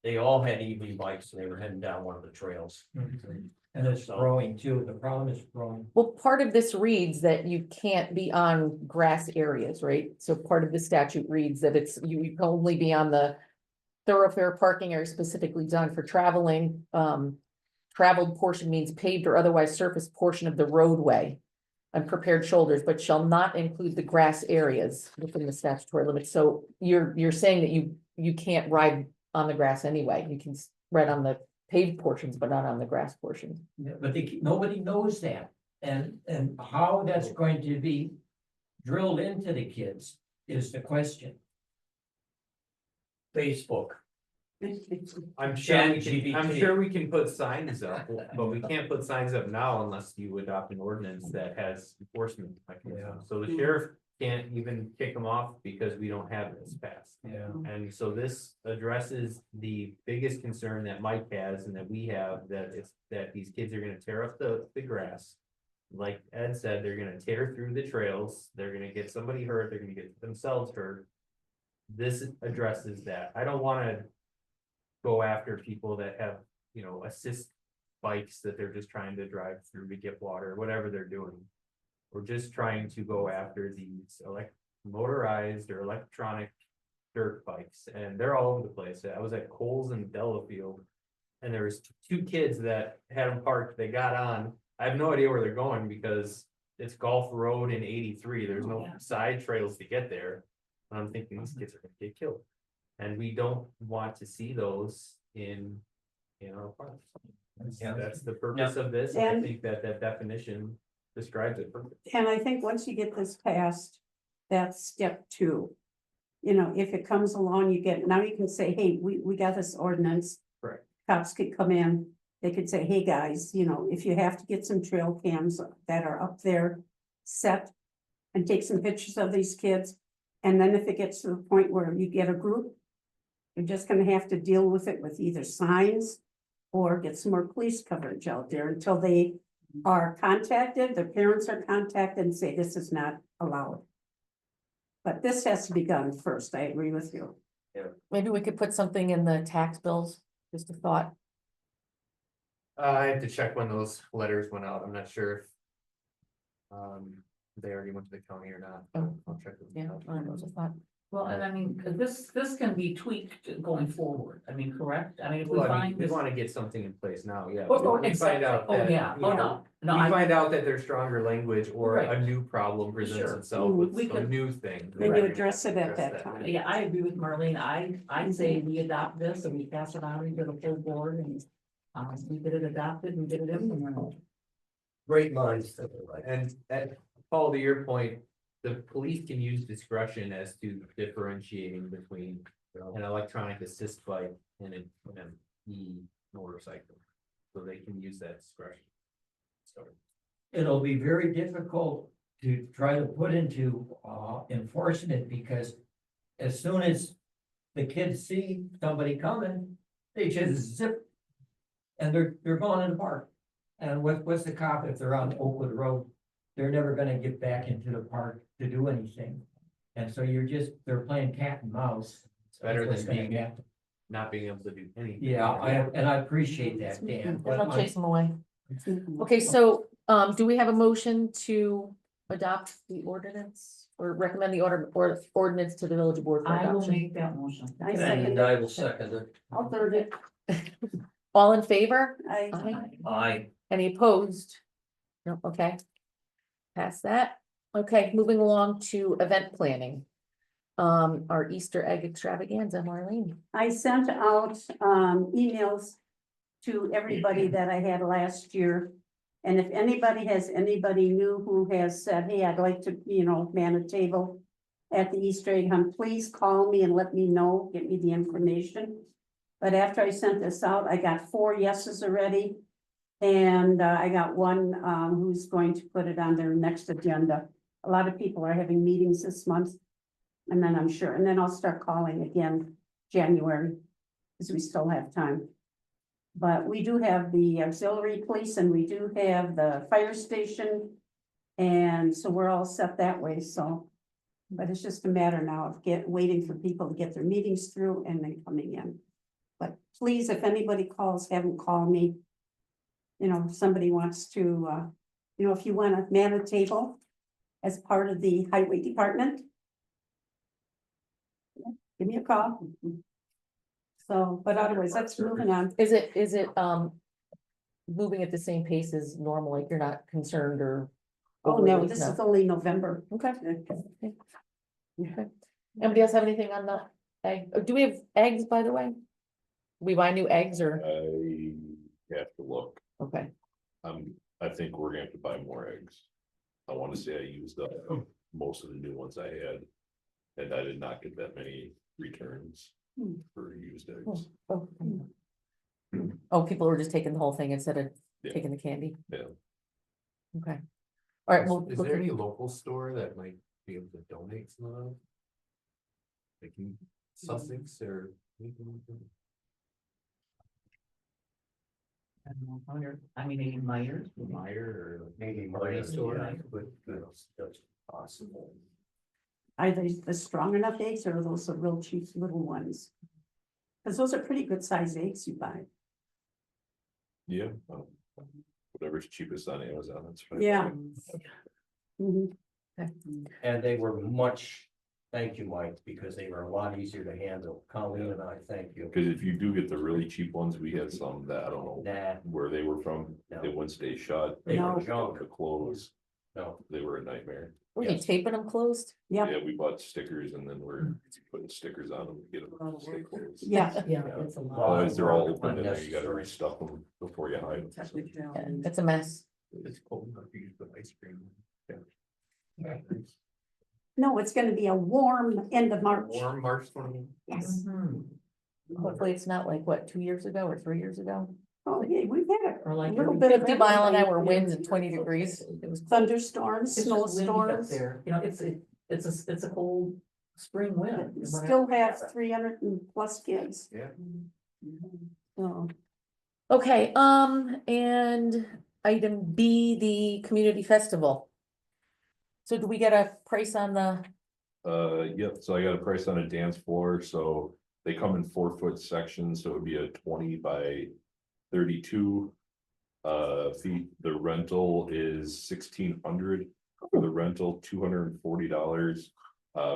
they all had EV bikes and they were heading down one of the trails. Mhm. And it's So- growing too, the problem is growing. Well, part of this reads that you can't be on grass areas, right? So part of the statute reads that you can only be on the thoroughfare parking area specifically designed for traveling. Traveled portion means paved or otherwise surface portion of the roadway on prepared shoulders, but shall not include the grass areas within the statutory limits. So you're saying that you can't ride on the grass anyway. You can ride on the paved portions, but not on the grass portions. Yeah, but nobody knows that, and how that's going to be drilled into the kids is the question. Facebook. I'm sure we ChatGPT. can, I'm sure we can put signs up, but we can't put signs up now unless you adopt an ordinance that has enforcement mechanisms. So the sheriff can't even kick them off because we don't have this passed. Yeah. And so this addresses the biggest concern that Mike has and that we have, that it's, that these kids are gonna tear up the grass. Like Ed said, they're gonna tear through the trails, they're gonna get somebody hurt, they're gonna get themselves hurt. This addresses that. I don't wanna go after people that have, assist bikes that they're just trying to drive through to get water, whatever they're doing. We're just trying to go after these motorized or electronic dirt bikes, and they're all over the place. I was at Coles in Delafield, and there was two kids that had them parked, they got on. I have no idea where they're going because it's Gulf Road in 83, there's no side trails to get there. And I'm thinking these kids are gonna get killed. And we don't want to see those in our parks. Yeah. That's the purpose of this, and I And- think that definition describes it perfectly. And I think once you get this passed, that's step 2. If it comes along, now you can say, hey, we got this ordinance. Correct. Cops could come in, they could say, hey, guys, if you have to get some trail cams that are up there set and take some pictures of these kids. And then if it gets to the point where you get a group, you're just gonna have to deal with it with either signs or get some more police coverage out there until they are contacted, their parents are contacted and say this is not allowed. But this has to be done first, I agree with you. Maybe we could put something in the tax bills, just a thought. I have to check when those letters went out, I'm not sure if. They already went to the county or not. Oh. I'll check with Yeah, them. I know, just a thought. Well, and I mean, 'cause this can be tweaked going forward, I mean, correct? I mean, if we Well, I mean, find we this. wanna get something in place now, yeah. Oh, We find exactly. out Oh, that, yeah, oh, no, We no, I, find out that there's stronger language or Right. a new problem presents Sure. itself with We a could- new thing. Then Right. you address it at that Address time. yeah, I agree with Marlene, I'd say we adopt this and we pass it on into the full board and. We get it adopted and get it implemented. Great minds think alike. And Paul, to your point, the police can use discretion as to differentiating between an electronic assist bike and an e-motorcycle. So they can use that discretion. So, It'll be very difficult to try to put into enforcement because as soon as the kids see somebody coming, they just zip. And they're going in the park. And what's the cop if they're on Oakwood Road? They're never gonna get back into the park to do anything. And so they're playing cat and mouse. it's better That's what's than gonna being, happen. not being able to do anything. Yeah, I appreciate that, Dan. but I'll my- chase them away. Mhm. Okay, so, do we have a motion to adopt the ordinance or recommend the ordinance to the village board for I will adoption? make that motion. I second And it. I will second it. I'll third it. All in favor? I, Aye. I, Any opposed? No, okay. Pass that. Okay, moving along to event planning. Our Easter egg extravaganza, Marlene. I sent out emails to everybody that I had last year. And if anybody has anybody new who has said, hey, I'd like to, man a table at the Easter egg hunt, please call me and let me know, get me the information. But after I sent this out, I got 4 yeses already. And I got one who's going to put it on their next agenda. A lot of people are having meetings this month. And then I'm sure, and then I'll start calling again January, because we still have time. But we do have the auxiliary police and we do have the fire station. And so we're all set that way, so. But it's just a matter now of waiting for people to get their meetings through and then coming in. But please, if anybody calls, have them call me. You know, if somebody wants to, you know, if you want to man a table as part of the highway department. Give me a call. So, but otherwise, let's moving on. Is it, moving at the same pace as normal, like you're not concerned or? Oh, no, overly- this is only November. Okay. Okay. Anybody else have anything on the egg? Oh, do we have eggs, by the way? We buy new eggs or, I have to look. okay, I think we're gonna have to buy more eggs. I wanna say I used up most of the new ones I had. And I did not get that many returns for used eggs. oh. Oh, people were just taking the whole thing instead of Yeah. taking the candy, Yeah, okay. All right, well. Is there any local store that might be able to donate some of those? Like in Sussex or anything like that? I don't know, I mean, maybe Myers. Meyer or Maybe Marty Myers, store? yeah, but that's possible. Are they the strong enough eggs or are those the real cheap little ones? Because those are pretty good sized eggs you buy. yeah. Whatever's cheapest on Amazon, that's fine. Yeah. Mhm. And they were much, thank you, Mike, because they were a lot easier to handle. Colleen and I, thank you. Cause if you do get the really cheap ones, we had some that I don't know Nah, where they were from, No. they wouldn't stay shut. They were were junk. The clothes, no, they were a nightmare. Were you Yes. taping them closed? Yep. Yeah, we bought stickers and then we're putting stickers on them to get them to stay closed. Yeah, Yeah, it's a lot. Otherwise, they're all Work, open and then you gotta unnecessary. restuff them before you hide them. Yeah, it's a mess. It's cold enough to use the ice cream. no, it's gonna be a warm end of March. Warm March 20. Yes. Mhm. Hopefully it's not like, what, 2 years ago or 3 years ago? Oh, yeah, we've had Or a like little every bit of 50-mile-an-hour everything. winds and 20 degrees. It was Thunderstorms, It's just windy up snowstorms. there, you know, it's a cold spring wind. We Still have 300 and plus kids. Yeah. So, Okay, and item B, the community festival. So do we get a price on the, Yep, so I got a price on a dance floor, so they come in 4-foot sections, so it would be a 20 by 32. Feet, the rental is 1,600 for the rental, $240.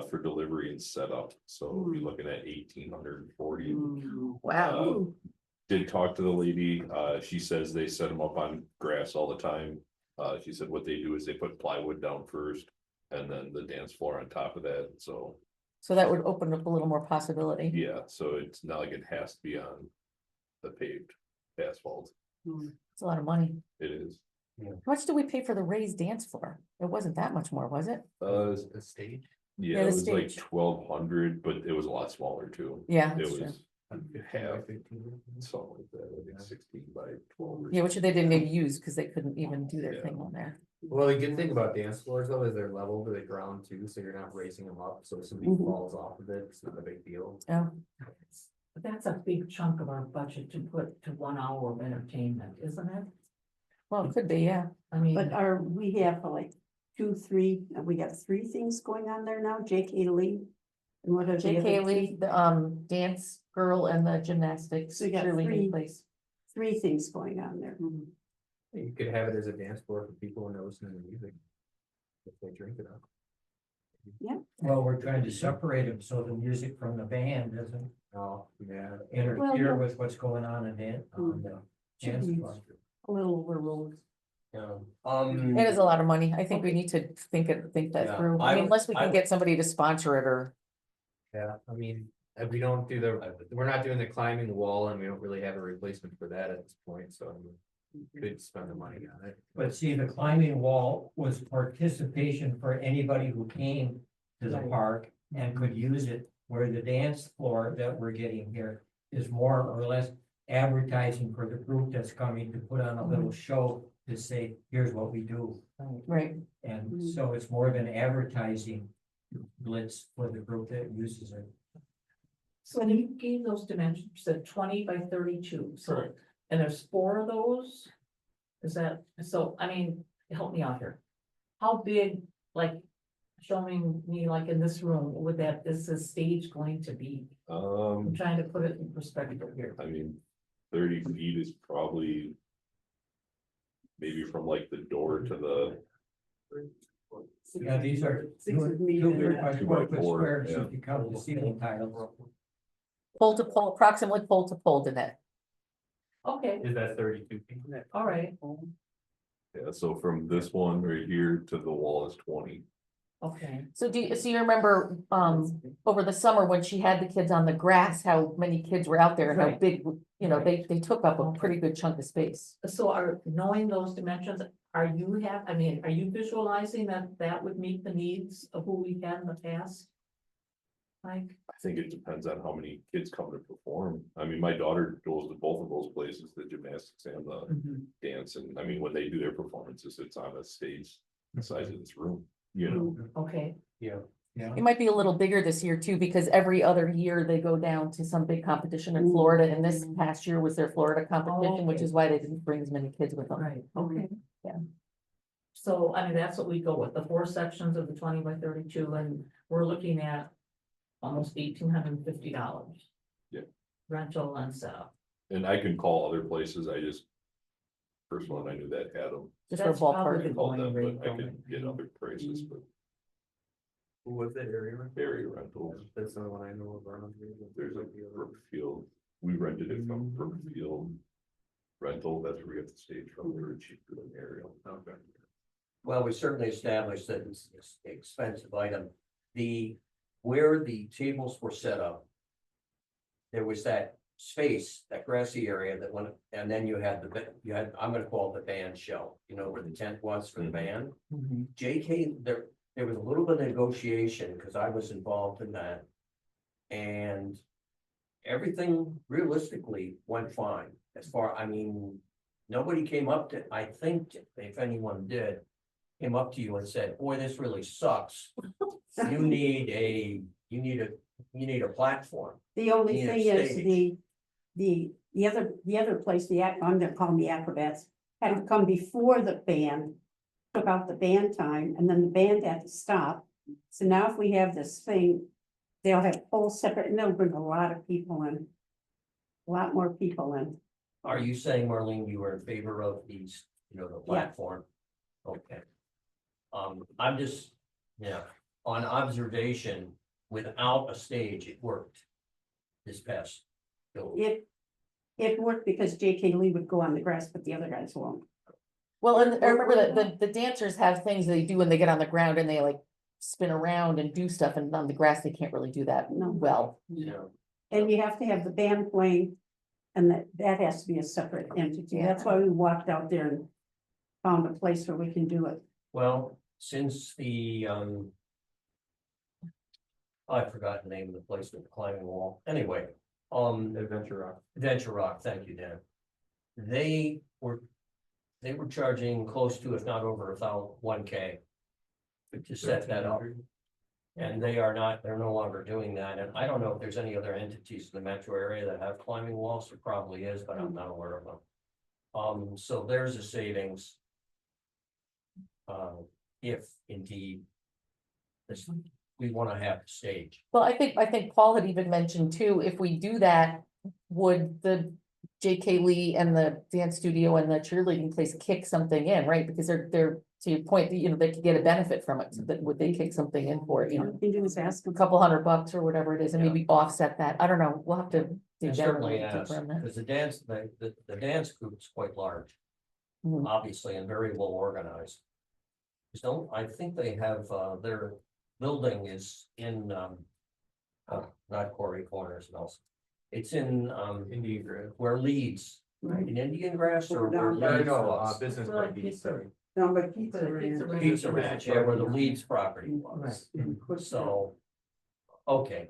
For delivery and setup, so we'll be looking at 1,840. wow, Did talk to the lady, she says they set them up on grass all the time. She said what they do is they put plywood down first. And then the dance floor on top of that, so, so that would open up a little more possibility. yeah, so it's not like it has to be on the paved asphalt, It's a lot of money. it is. How much do we pay for the raised dance floor? It wasn't that much more, was it? The stage. Yeah, Yeah, it the was like stage. 1,200, but it was a lot smaller too. Yeah, It that's true. was half, something like that, I think 16 by 12. or Yeah, which they didn't maybe use because they couldn't even do their Yeah. thing on there. Well, the good thing about dance floors though is they're level to the ground too, so you're not raising them up, so if somebody Mhm. falls off of it, it's not a big deal. Oh, But that's a big chunk of our budget to put to 1 hour of entertainment, isn't it? well, it could be, yeah. I mean, but we have like 2, 3, we got 3 things going on there now, J.K. Lee. And what are the J.K. other Lee, the dance girl and the gymnastics So you got cheerleading three. place. 3 things going on there. You could have it as a dance floor for people when they're listening to music. If they drink it up. well, we're trying to separate them so the music from the band doesn't Oh, yeah. Well, interfere yeah. with what's going on in on the dance floor. A little overruled. yeah. It is a lot of money. I think we need to think that Yeah, through. I I mean, would- unless we I can would- get somebody to sponsor it or, Yeah, I mean, we don't do we're not doing the climbing wall and we don't really have a replacement for that at this point, so. I mean, we could spend the money on it. But see, the climbing wall was participation for anybody who came to the park and could use it. Where the dance floor that we're getting here is more or less advertising for the group that's coming to put on a little show to say, here's what we do. Right. And so it's more of an advertising blitz for the group that uses it. So you gave those dimensions, you said 20 by 32, so, and there's 4 of those? Is that, so, I mean, help me out here. How big, like, showing me like in this room, would that, is the stage going to be? I'm trying to put it in perspective here. I mean, 30 feet is probably. Maybe from like the door to the, Yeah, these are Two by 4, squares, yeah. if you count the ceiling tiles. Pole to pole, approximately pole to pole, Danette. Okay, Is that 32 feet? all right, yeah, so from this one right here to the wall is 20. okay. So so you remember, over the summer when she had the kids on the grass, how many kids were out there and how Right. big, you know, they took up a pretty good chunk of space. So are, knowing those dimensions, are you visualizing that that would meet the needs of who we had in the past? Like, I think it depends on how many kids come to perform. I mean, my daughter goes to both of those places, the gymnastics and the dance, and I mean, when they do their performances, it's on a stage the size of this room, you know? okay, Yeah. It might be a little bigger this year too, because every other year they go down to some big competition in Florida, and this past year was their Florida competition, which okay. is why they didn't bring as many kids with them. right, okay. Yeah. So, I mean, that's what we go with, the 4 sections of the 20 by 32, and we're looking at almost $1,850. Yeah. Rental and setup. And I can call other places, I just. First one I knew that had them, Just for a That's probably ballpark. the called going them, rate, but I though. could get other prices, but Who was that area? area rentals. That's the one I know of around here. There's a Brookfield, we rented it from Brookfield. Rental, that's where we got the stage from, they were cheaper than Ariel. Okay. Well, we certainly established that it's an expensive item. Where the tables were set up. There was that space, that grassy area that went, and then you had I'm gonna call it the band shell, you know, where the tent was for the band. JK, there was a little bit of negotiation, because I was involved in that. And everything realistically went fine, I mean, nobody came up to, I think, if anyone did, came up to you and said, boy, this really sucks. You need a platform. The only Yeah, thing is stage. the other place, I'm gonna call them the acrobats, had to come before the band. Took out the band time and then the band had to stop. So now if we have this thing, they'll have whole separate, and they'll bring a lot of people in. A lot more people in. Are you saying, Marlene, you are in favor of these, the platform? Okay. I'm just, on observation, without a stage, it worked. This past. It worked because JK Lee would go on the grass, but the other guys won't. Well, and I remember that the dancers have things they do when they get on the ground and they like spin around and do stuff, and on the grass, they can't really do that No. well. And you have to have the band playing, and that has to be a separate entity. That's why we walked out there and found a place where we can do it. Well, since I forgot the name of the place with the climbing wall. Anyway, Adventure Rock. Thank you, Dan. They were charging close to, if not over $1,000 to set that up. And they're no longer doing that. And I don't know if there's any other entities in the metro area that have climbing walls. There probably is, but I'm not aware of them. So there's a savings. If indeed. We want to have the stage. Well, I think Paul had even mentioned too, if we do that, would the JK Lee and the dance studio and the cheerleading place kick something in, right? Because they're, to your point, they could get a benefit from it. So that would they kick something in for it, All you can do is ask a them. couple $100 or whatever it is, and maybe offset that. I don't know. We'll have to. dig And down a certainly little ask, deeper on that. because the dance group's quite large. Mhm. Obviously, and very well organized. I think they have, their building is in, not Quarry Corners, Nelson. It's in, Indian Grove. where Leeds, in Indian Grass or where No, Leeds no, was. Business Well, Park East, sorry. No, but Pizza Ranch, yeah, where the Leeds property was. So, okay.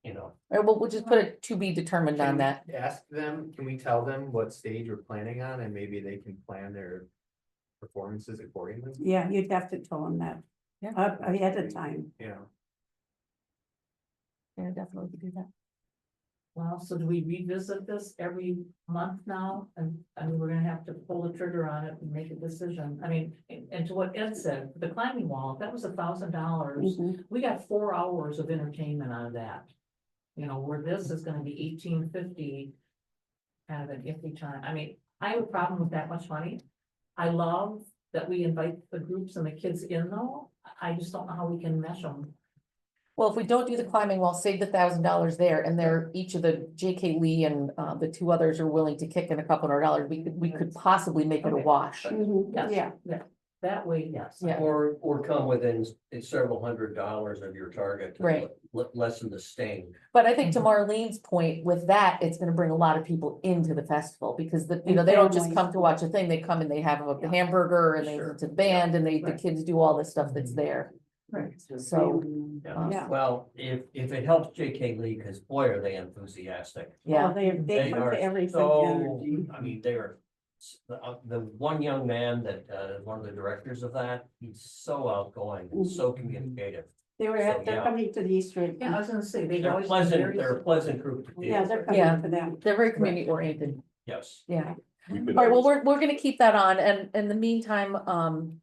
you know, Or we'll just put it to be determined on that. Ask them, can we tell them what stage we're planning on and maybe they can plan their performances accordingly? Yeah, you'd have to tell them that. Yeah. Ahead of time. Yeah. Yeah, definitely could do that. Well, so do we revisit this every month now? And I mean, we're gonna have to pull the trigger on it and make a decision. I mean, and to what Ed said, the climbing wall, if that was $1,000, Mhm. we got 4 hours of entertainment out of that. You know, where this is gonna be $18.50. Kind of an iffy time. I mean, I have a problem with that much money. I love that we invite the groups and the kids in though. I just don't know how we can mesh them. Well, if we don't do the climbing wall, save the $1,000 there, and they're, each of the JK Lee and the two others are willing to kick in a couple $100, we could possibly make it a Okay. wash. Mhm. Yes. Yeah, That way, yes. Yeah. or come within several $100s of your target. to Right. Lessen the sting. But I think to Mhm. Marlene's point, with that, it's gonna bring a lot of people into the festival, because the, And they don't just families. come to watch a thing, they come and they have a Yeah. hamburger and they Sure. listen to the band and the Right. kids do all this stuff that's there. Right. So, Yeah. Well, if it helps JK Lee, because boy, are they enthusiastic. yeah, Well, they They put are everything so, energy. I mean, they are, the one young man that, one of the directors of that, he's so outgoing and so communicative. They were So, they're yeah. coming to the Easter egg. Yeah, I was gonna say, they've They're always. been pleasant, very they're a pleasant group to deal Yeah, with. they're Yeah. coming to them. they're very community oriented, Yes. yeah. We All could right, well, always- we're gonna keep that on, and in the meantime,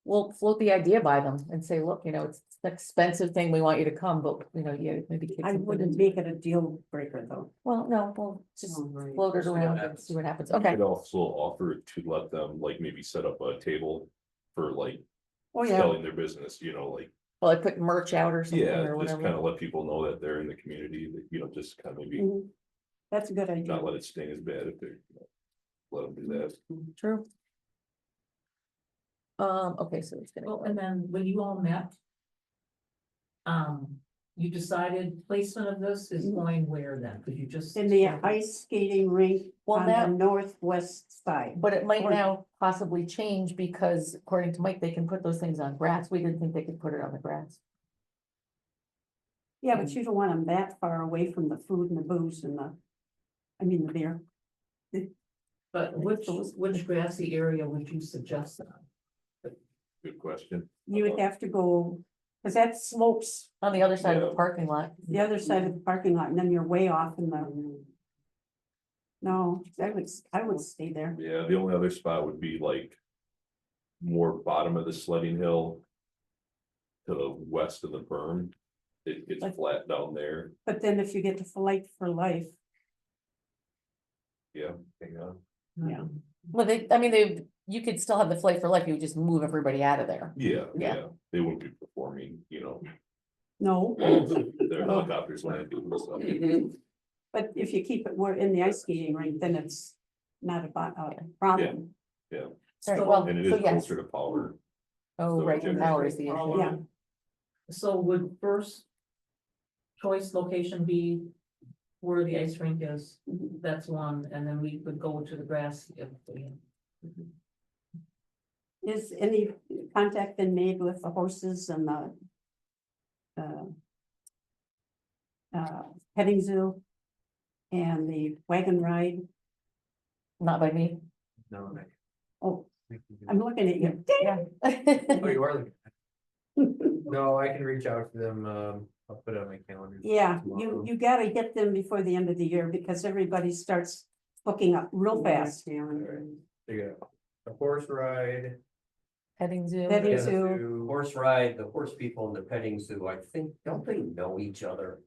we'll float the idea by them and say, look, it's an expensive thing, we want you to come, but, yeah, maybe. kick I something wouldn't into make it a deal breaker though. Well, no, we'll just Oh, right. float it See what around and happens. see what happens, We okay. could also offer to let them like maybe set up a table for like Oh, yeah. selling their business, like, Well, I put merch out or something yeah, or just kind whatever. of let people know that they're in the community, that, just kind of maybe Mhm. That's a good idea. not let it sting as bad if they're, let them do that. True. Okay, so it's gonna. Well, and then when you all met. You decided placement of this is going where then? Could you just? In the ice skating rink Well, on now- the northwest side. But it might Or- now possibly change, because according to Mike, they can put those things on grass, we didn't think they could put it on the grass. Yeah, but you don't want them that far away from the food and the booze and the beer. But which grassy area would you suggest? Good question. You would have to go, because that slopes On the other side of the Yeah. parking lot. the other side of the parking lot and then you're way off in the. No, I would stay there. Yeah, the only other spot would be like more bottom of the sledding hill to the west of the berm. It gets Like- flat down there. But then if you get to Flight for Life, Yeah, hang on. yeah. Well, you could still have the Flight for Life, you would just move everybody out of there. Yeah, Yeah. yeah, they wouldn't be performing, No, their helicopters landing and stuff. but if you keep it more in the ice skating rink, then it's not a problem. All right, well, And it so is yes, closer to power. oh, so right, the generally- power is the issue. Yeah. So would first. Choice location be where the ice rink is? Mhm. That's one, and then we would go to the grass if we. Is any contact been made with the horses and the petting zoo and the wagon ride? Not by me. No, Oh, I'm looking at you. Yeah. Oh, you are looking. No, I can reach out to them, I'll put it on my calendar. Yeah, tomorrow. you gotta get them before the end of the year because everybody starts booking up real fast. They got a horse ride. Petting zoo. Petting yeah, zoo. Horse ride, the horse people in the petting zoo, I think, don't they know each other?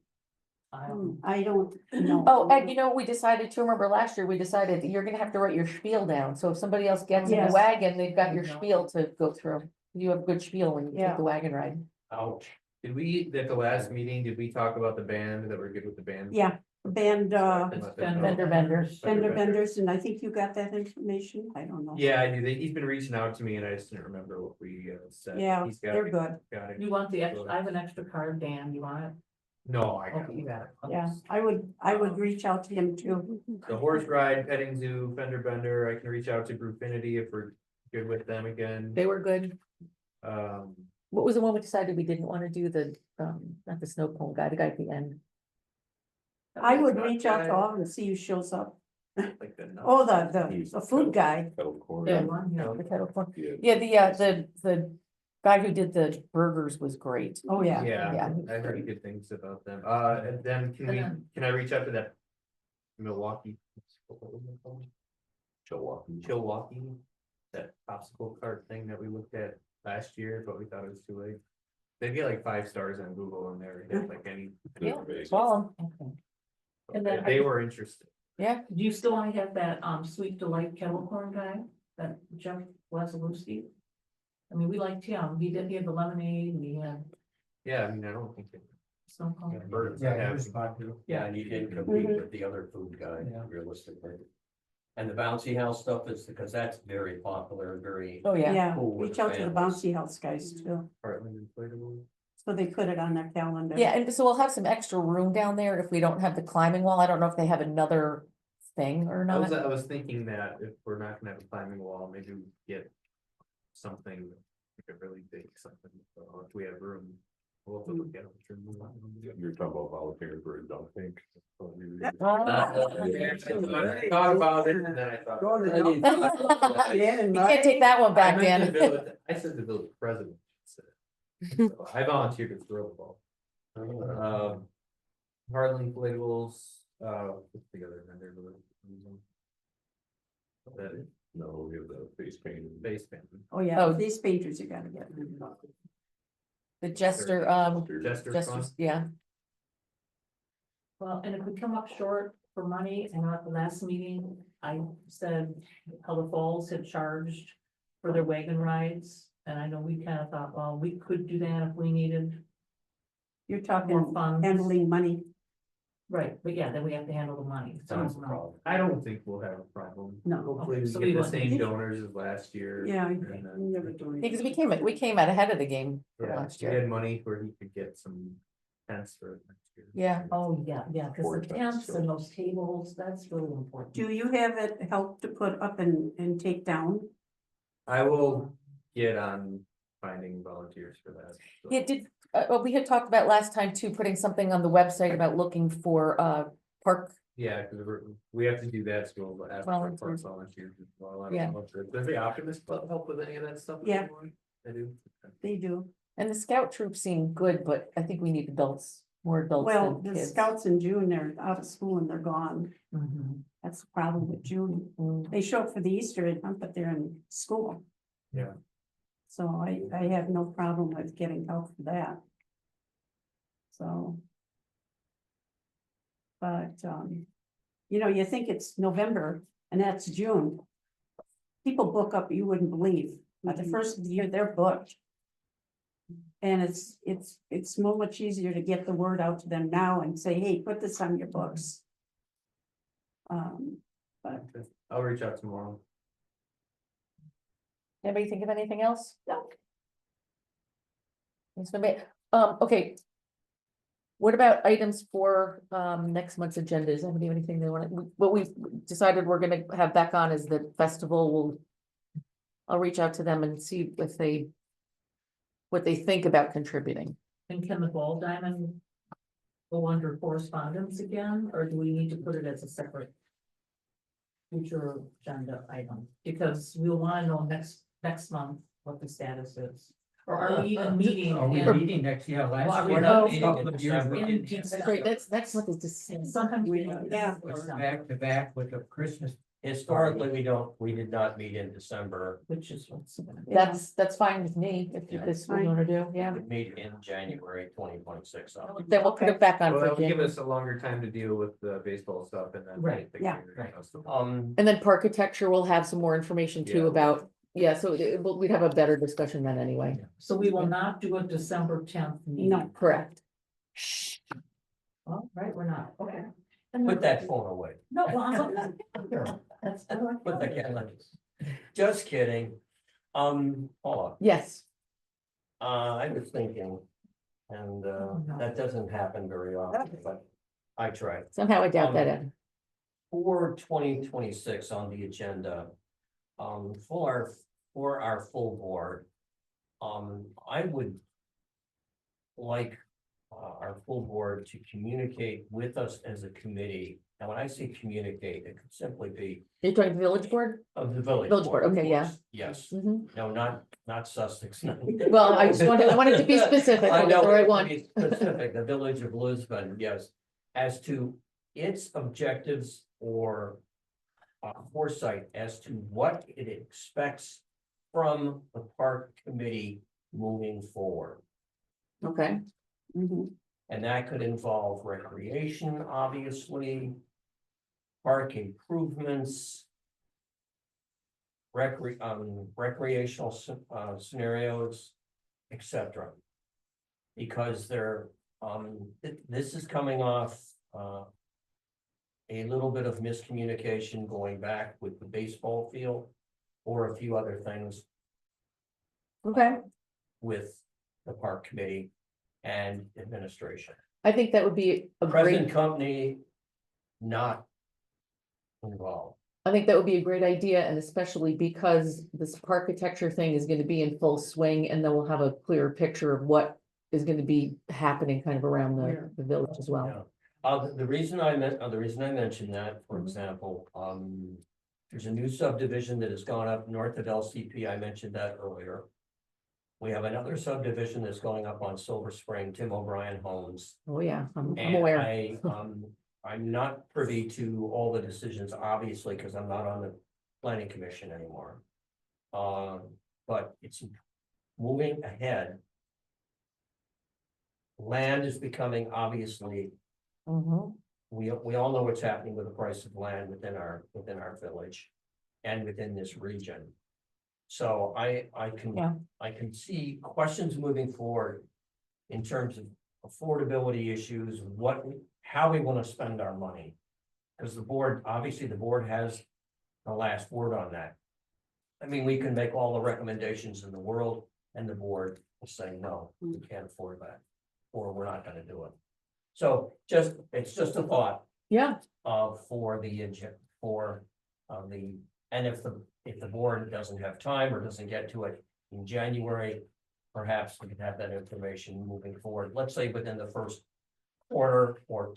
I don't. I don't know. Oh, and we decided to, remember last year, we decided that you're gonna have to write your spiel down, so if somebody else gets in the Yes. wagon, they've got your spiel to go through. You have good spiel when you Yeah. take the wagon ride. Ouch. Did we, at the last meeting, did we talk about the band, that we're good with the band? Yeah, band, Let them know. Fender benders. fender vendors, and I think you got that information. I don't know. Yeah, I do, he's been reaching out to me and I just didn't remember what we said. Yeah, He's got they're it, good. got it. You want the extra, I have an extra card, Dan, you want it? No, I got Okay, you it. got it. Yeah, I would reach out to him too. The horse ride, petting zoo, fender bender, I can reach out to Brewfinity if we're good with them again. They were good. Um, What was the one we decided we didn't wanna do, not the snow cone guy, the guy at the end? I would reach out to all and see who shows up. Like the. nuts. Oh, the food guy. Kettle corn. Yeah. Yeah. The guy who did the burgers was great. Oh, yeah. Yeah, Yeah. I heard good things about them. And then can I reach out to that Milwaukee? What was it called? Chilwaukee, that popsicle cart thing that we looked at last year, but we thought it was too late. They get like 5 stars on Google and they're like any. Yeah, Basic. well, And then They were interested. yeah, Do you still want to have that, Sweet Delight kettle corn guy, that Jeff Lazarowski? I mean, we liked him, he had the lemonade, we had Yeah, I mean, I don't think it. some. coffee. Birds Yeah, have it was some- popular. Yeah, and you didn't compete Mhm. with the other food guy, Yeah. realistically. And the bouncy house stuff is because that's very popular, very. oh, yeah. Yeah, Cool with reach out to the families. bouncy house guys too, Heartland inflatable. so they put it on their calendar. Yeah, and so we'll have some extra room down there if we don't have the climbing wall. I don't know if they have another thing or I was, not. I was thinking that if we're not gonna have a climbing wall, maybe we get something, like a really big something, if we have room. We'll have to look at it. You're talking about volunteering for a dunk tank. I thought about it and then I thought. Yeah, and You can't take that one back, I meant the Dan. village- I said the village president. So I volunteered to throw the ball. Harlan inflatables, what's the other vendor? The No, we have the face paint. base band. Oh, yeah, Oh. these painters you gotta get. The Jester, Jester Jester, fund. yeah. Well, and if we come up short for money, and at the last meeting, I said how the Falls had charged for their wagon rides. And I know we kind of thought, well, we could do that if we needed You're more talking funds. handling money. Right, but yeah, then we have to handle the money. So, Sounds a problem. I don't think we'll have a problem. No. Hopefully we So get we the won't. same donors as last year. Yeah. and then- Never do it. Because we came out ahead of the game Yeah, last he year. had money where he could get some tents for next year. Yeah. Oh, yeah, because Four the times, tents and those tables, that's really important. Do you have it help to put up and take down? I will get on finding volunteers for that. so. Yeah, well, we had talked about last time too, putting something on the website about looking for, park, Yeah, because we have to do that, so we'll ask for Volunteers. park volunteers as well. I don't Yeah. know if does the Optimist Club help with any of that stuff? Yeah. anymore? They do. They do. and the scout troop seemed good, but I think we need adults, more adults Well, than the kids. scouts in June, they're out of school and they're gone. Mhm. That's the problem with June. Mm. They show up for the Easter hunt, but they're in school. Yeah. So I have no problem with getting help for that. So. But, you think it's November and that's June. People book up, you wouldn't believe, at the first of the year, they're booked. And it's so much easier to get the word out to them now and say, hey, put this on your books. But I'll reach out tomorrow. Anybody think of anything else? No. Thanks, Mabel. Okay. What about items for, next month's agenda? Does anybody have anything they want to, what we've decided we're gonna have back on is the festival will. I'll reach out to them and see if what they think about contributing. And can the ball diamond go under correspondence again, or do we need to put it as a separate future agenda item? Because we'll want to know next month what the status is. Or are we even meeting? Are we in- meeting next year? Well, Last we year, know- a couple of years, we in didn't. December. Great, that's next month is December. Sometimes we. Yeah. We're back to back with the Christmas. Historically, we did not meet in December, Which is what's. That's fine with me, if Yeah. that's what you wanna do, yeah. we meet in January 2026. Then we'll put it back on Well, for that'll give January. us a longer time to deal with the baseball stuff and then. Right, take yeah, care of right. the stuff. And then architecture will have some more information too Yeah. about, yeah, so we'd have a better discussion then anyway. So we will not do a December 10th meeting. No. Correct. Well, right, we're not, okay. Put that phone away. No, well, I'm. That's. Put that calendar. Just kidding. Paula, Yes, I was thinking, and that doesn't happen very often, but I try. somehow I doubt that, Ed. For 2026 on the agenda, for our full board, I would like our full board to communicate with us as a committee. And when I say communicate, it could simply be You're talking village board? of the village. Village board, of okay, yeah. course. Yes, Mhm. no, not Sussex. no. Well, I wanted to be specific, I I got know, the right to one. be specific, the village of Lisbon, yes, as to its objectives or foresight as to what it expects from the park committee moving forward. Okay, Mhm. And that could involve recreation, obviously, park improvements, recreational scenarios, etc. Because this is coming off a little bit of miscommunication going back with the baseball field or a few other things okay. with the park committee and administration. I think that would be a Present great, company not involved. I think that would be a great idea, and especially because this architecture thing is gonna be in full swing, and then we'll have a clearer picture of what is gonna be happening kind of around the village as well. Yeah. The reason I mentioned that, for example, there's a new subdivision that has gone up north of LCP. I mentioned that earlier. We have another subdivision that's going up on Silver Spring, Tim O'Brien Homes. Oh, yeah, I'm And aware. I'm not privy to all the decisions, obviously, because I'm not on the planning commission anymore. But it's moving ahead. Land is becoming obviously, Mhm. we all know what's happening with the price of land within our village and within this region. So Yeah. I can see questions moving forward in terms of affordability issues, how we want to spend our money. Because obviously the board has the last word on that. I mean, we can make all the recommendations in the world and the board will say, no, we can't afford that. Or we're not gonna do it. So it's just a thought Yeah, and if the board doesn't have time or doesn't get to it in January. Perhaps we can have that information moving forward, let's say within the first quarter or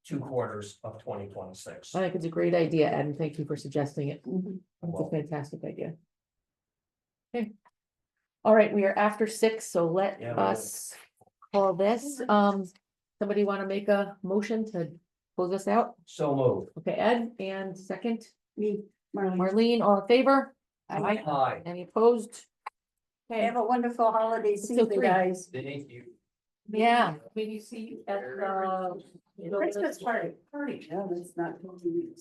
2 quarters of 2026. I think it's a great idea, Ed, and thank you for suggesting it. Mhm. It's a fantastic idea. Okay. All right, we are after 6, so let Yeah. us call this. Somebody want to make a motion to close us out? So moved. Okay, Ed, and second, Me, Marlene. Marlene, all in favor? I Hi. Any opposed? Okay, have a wonderful holiday season, three. guys. Thank you. yeah, maybe see at Christmas party. party. No, that's not.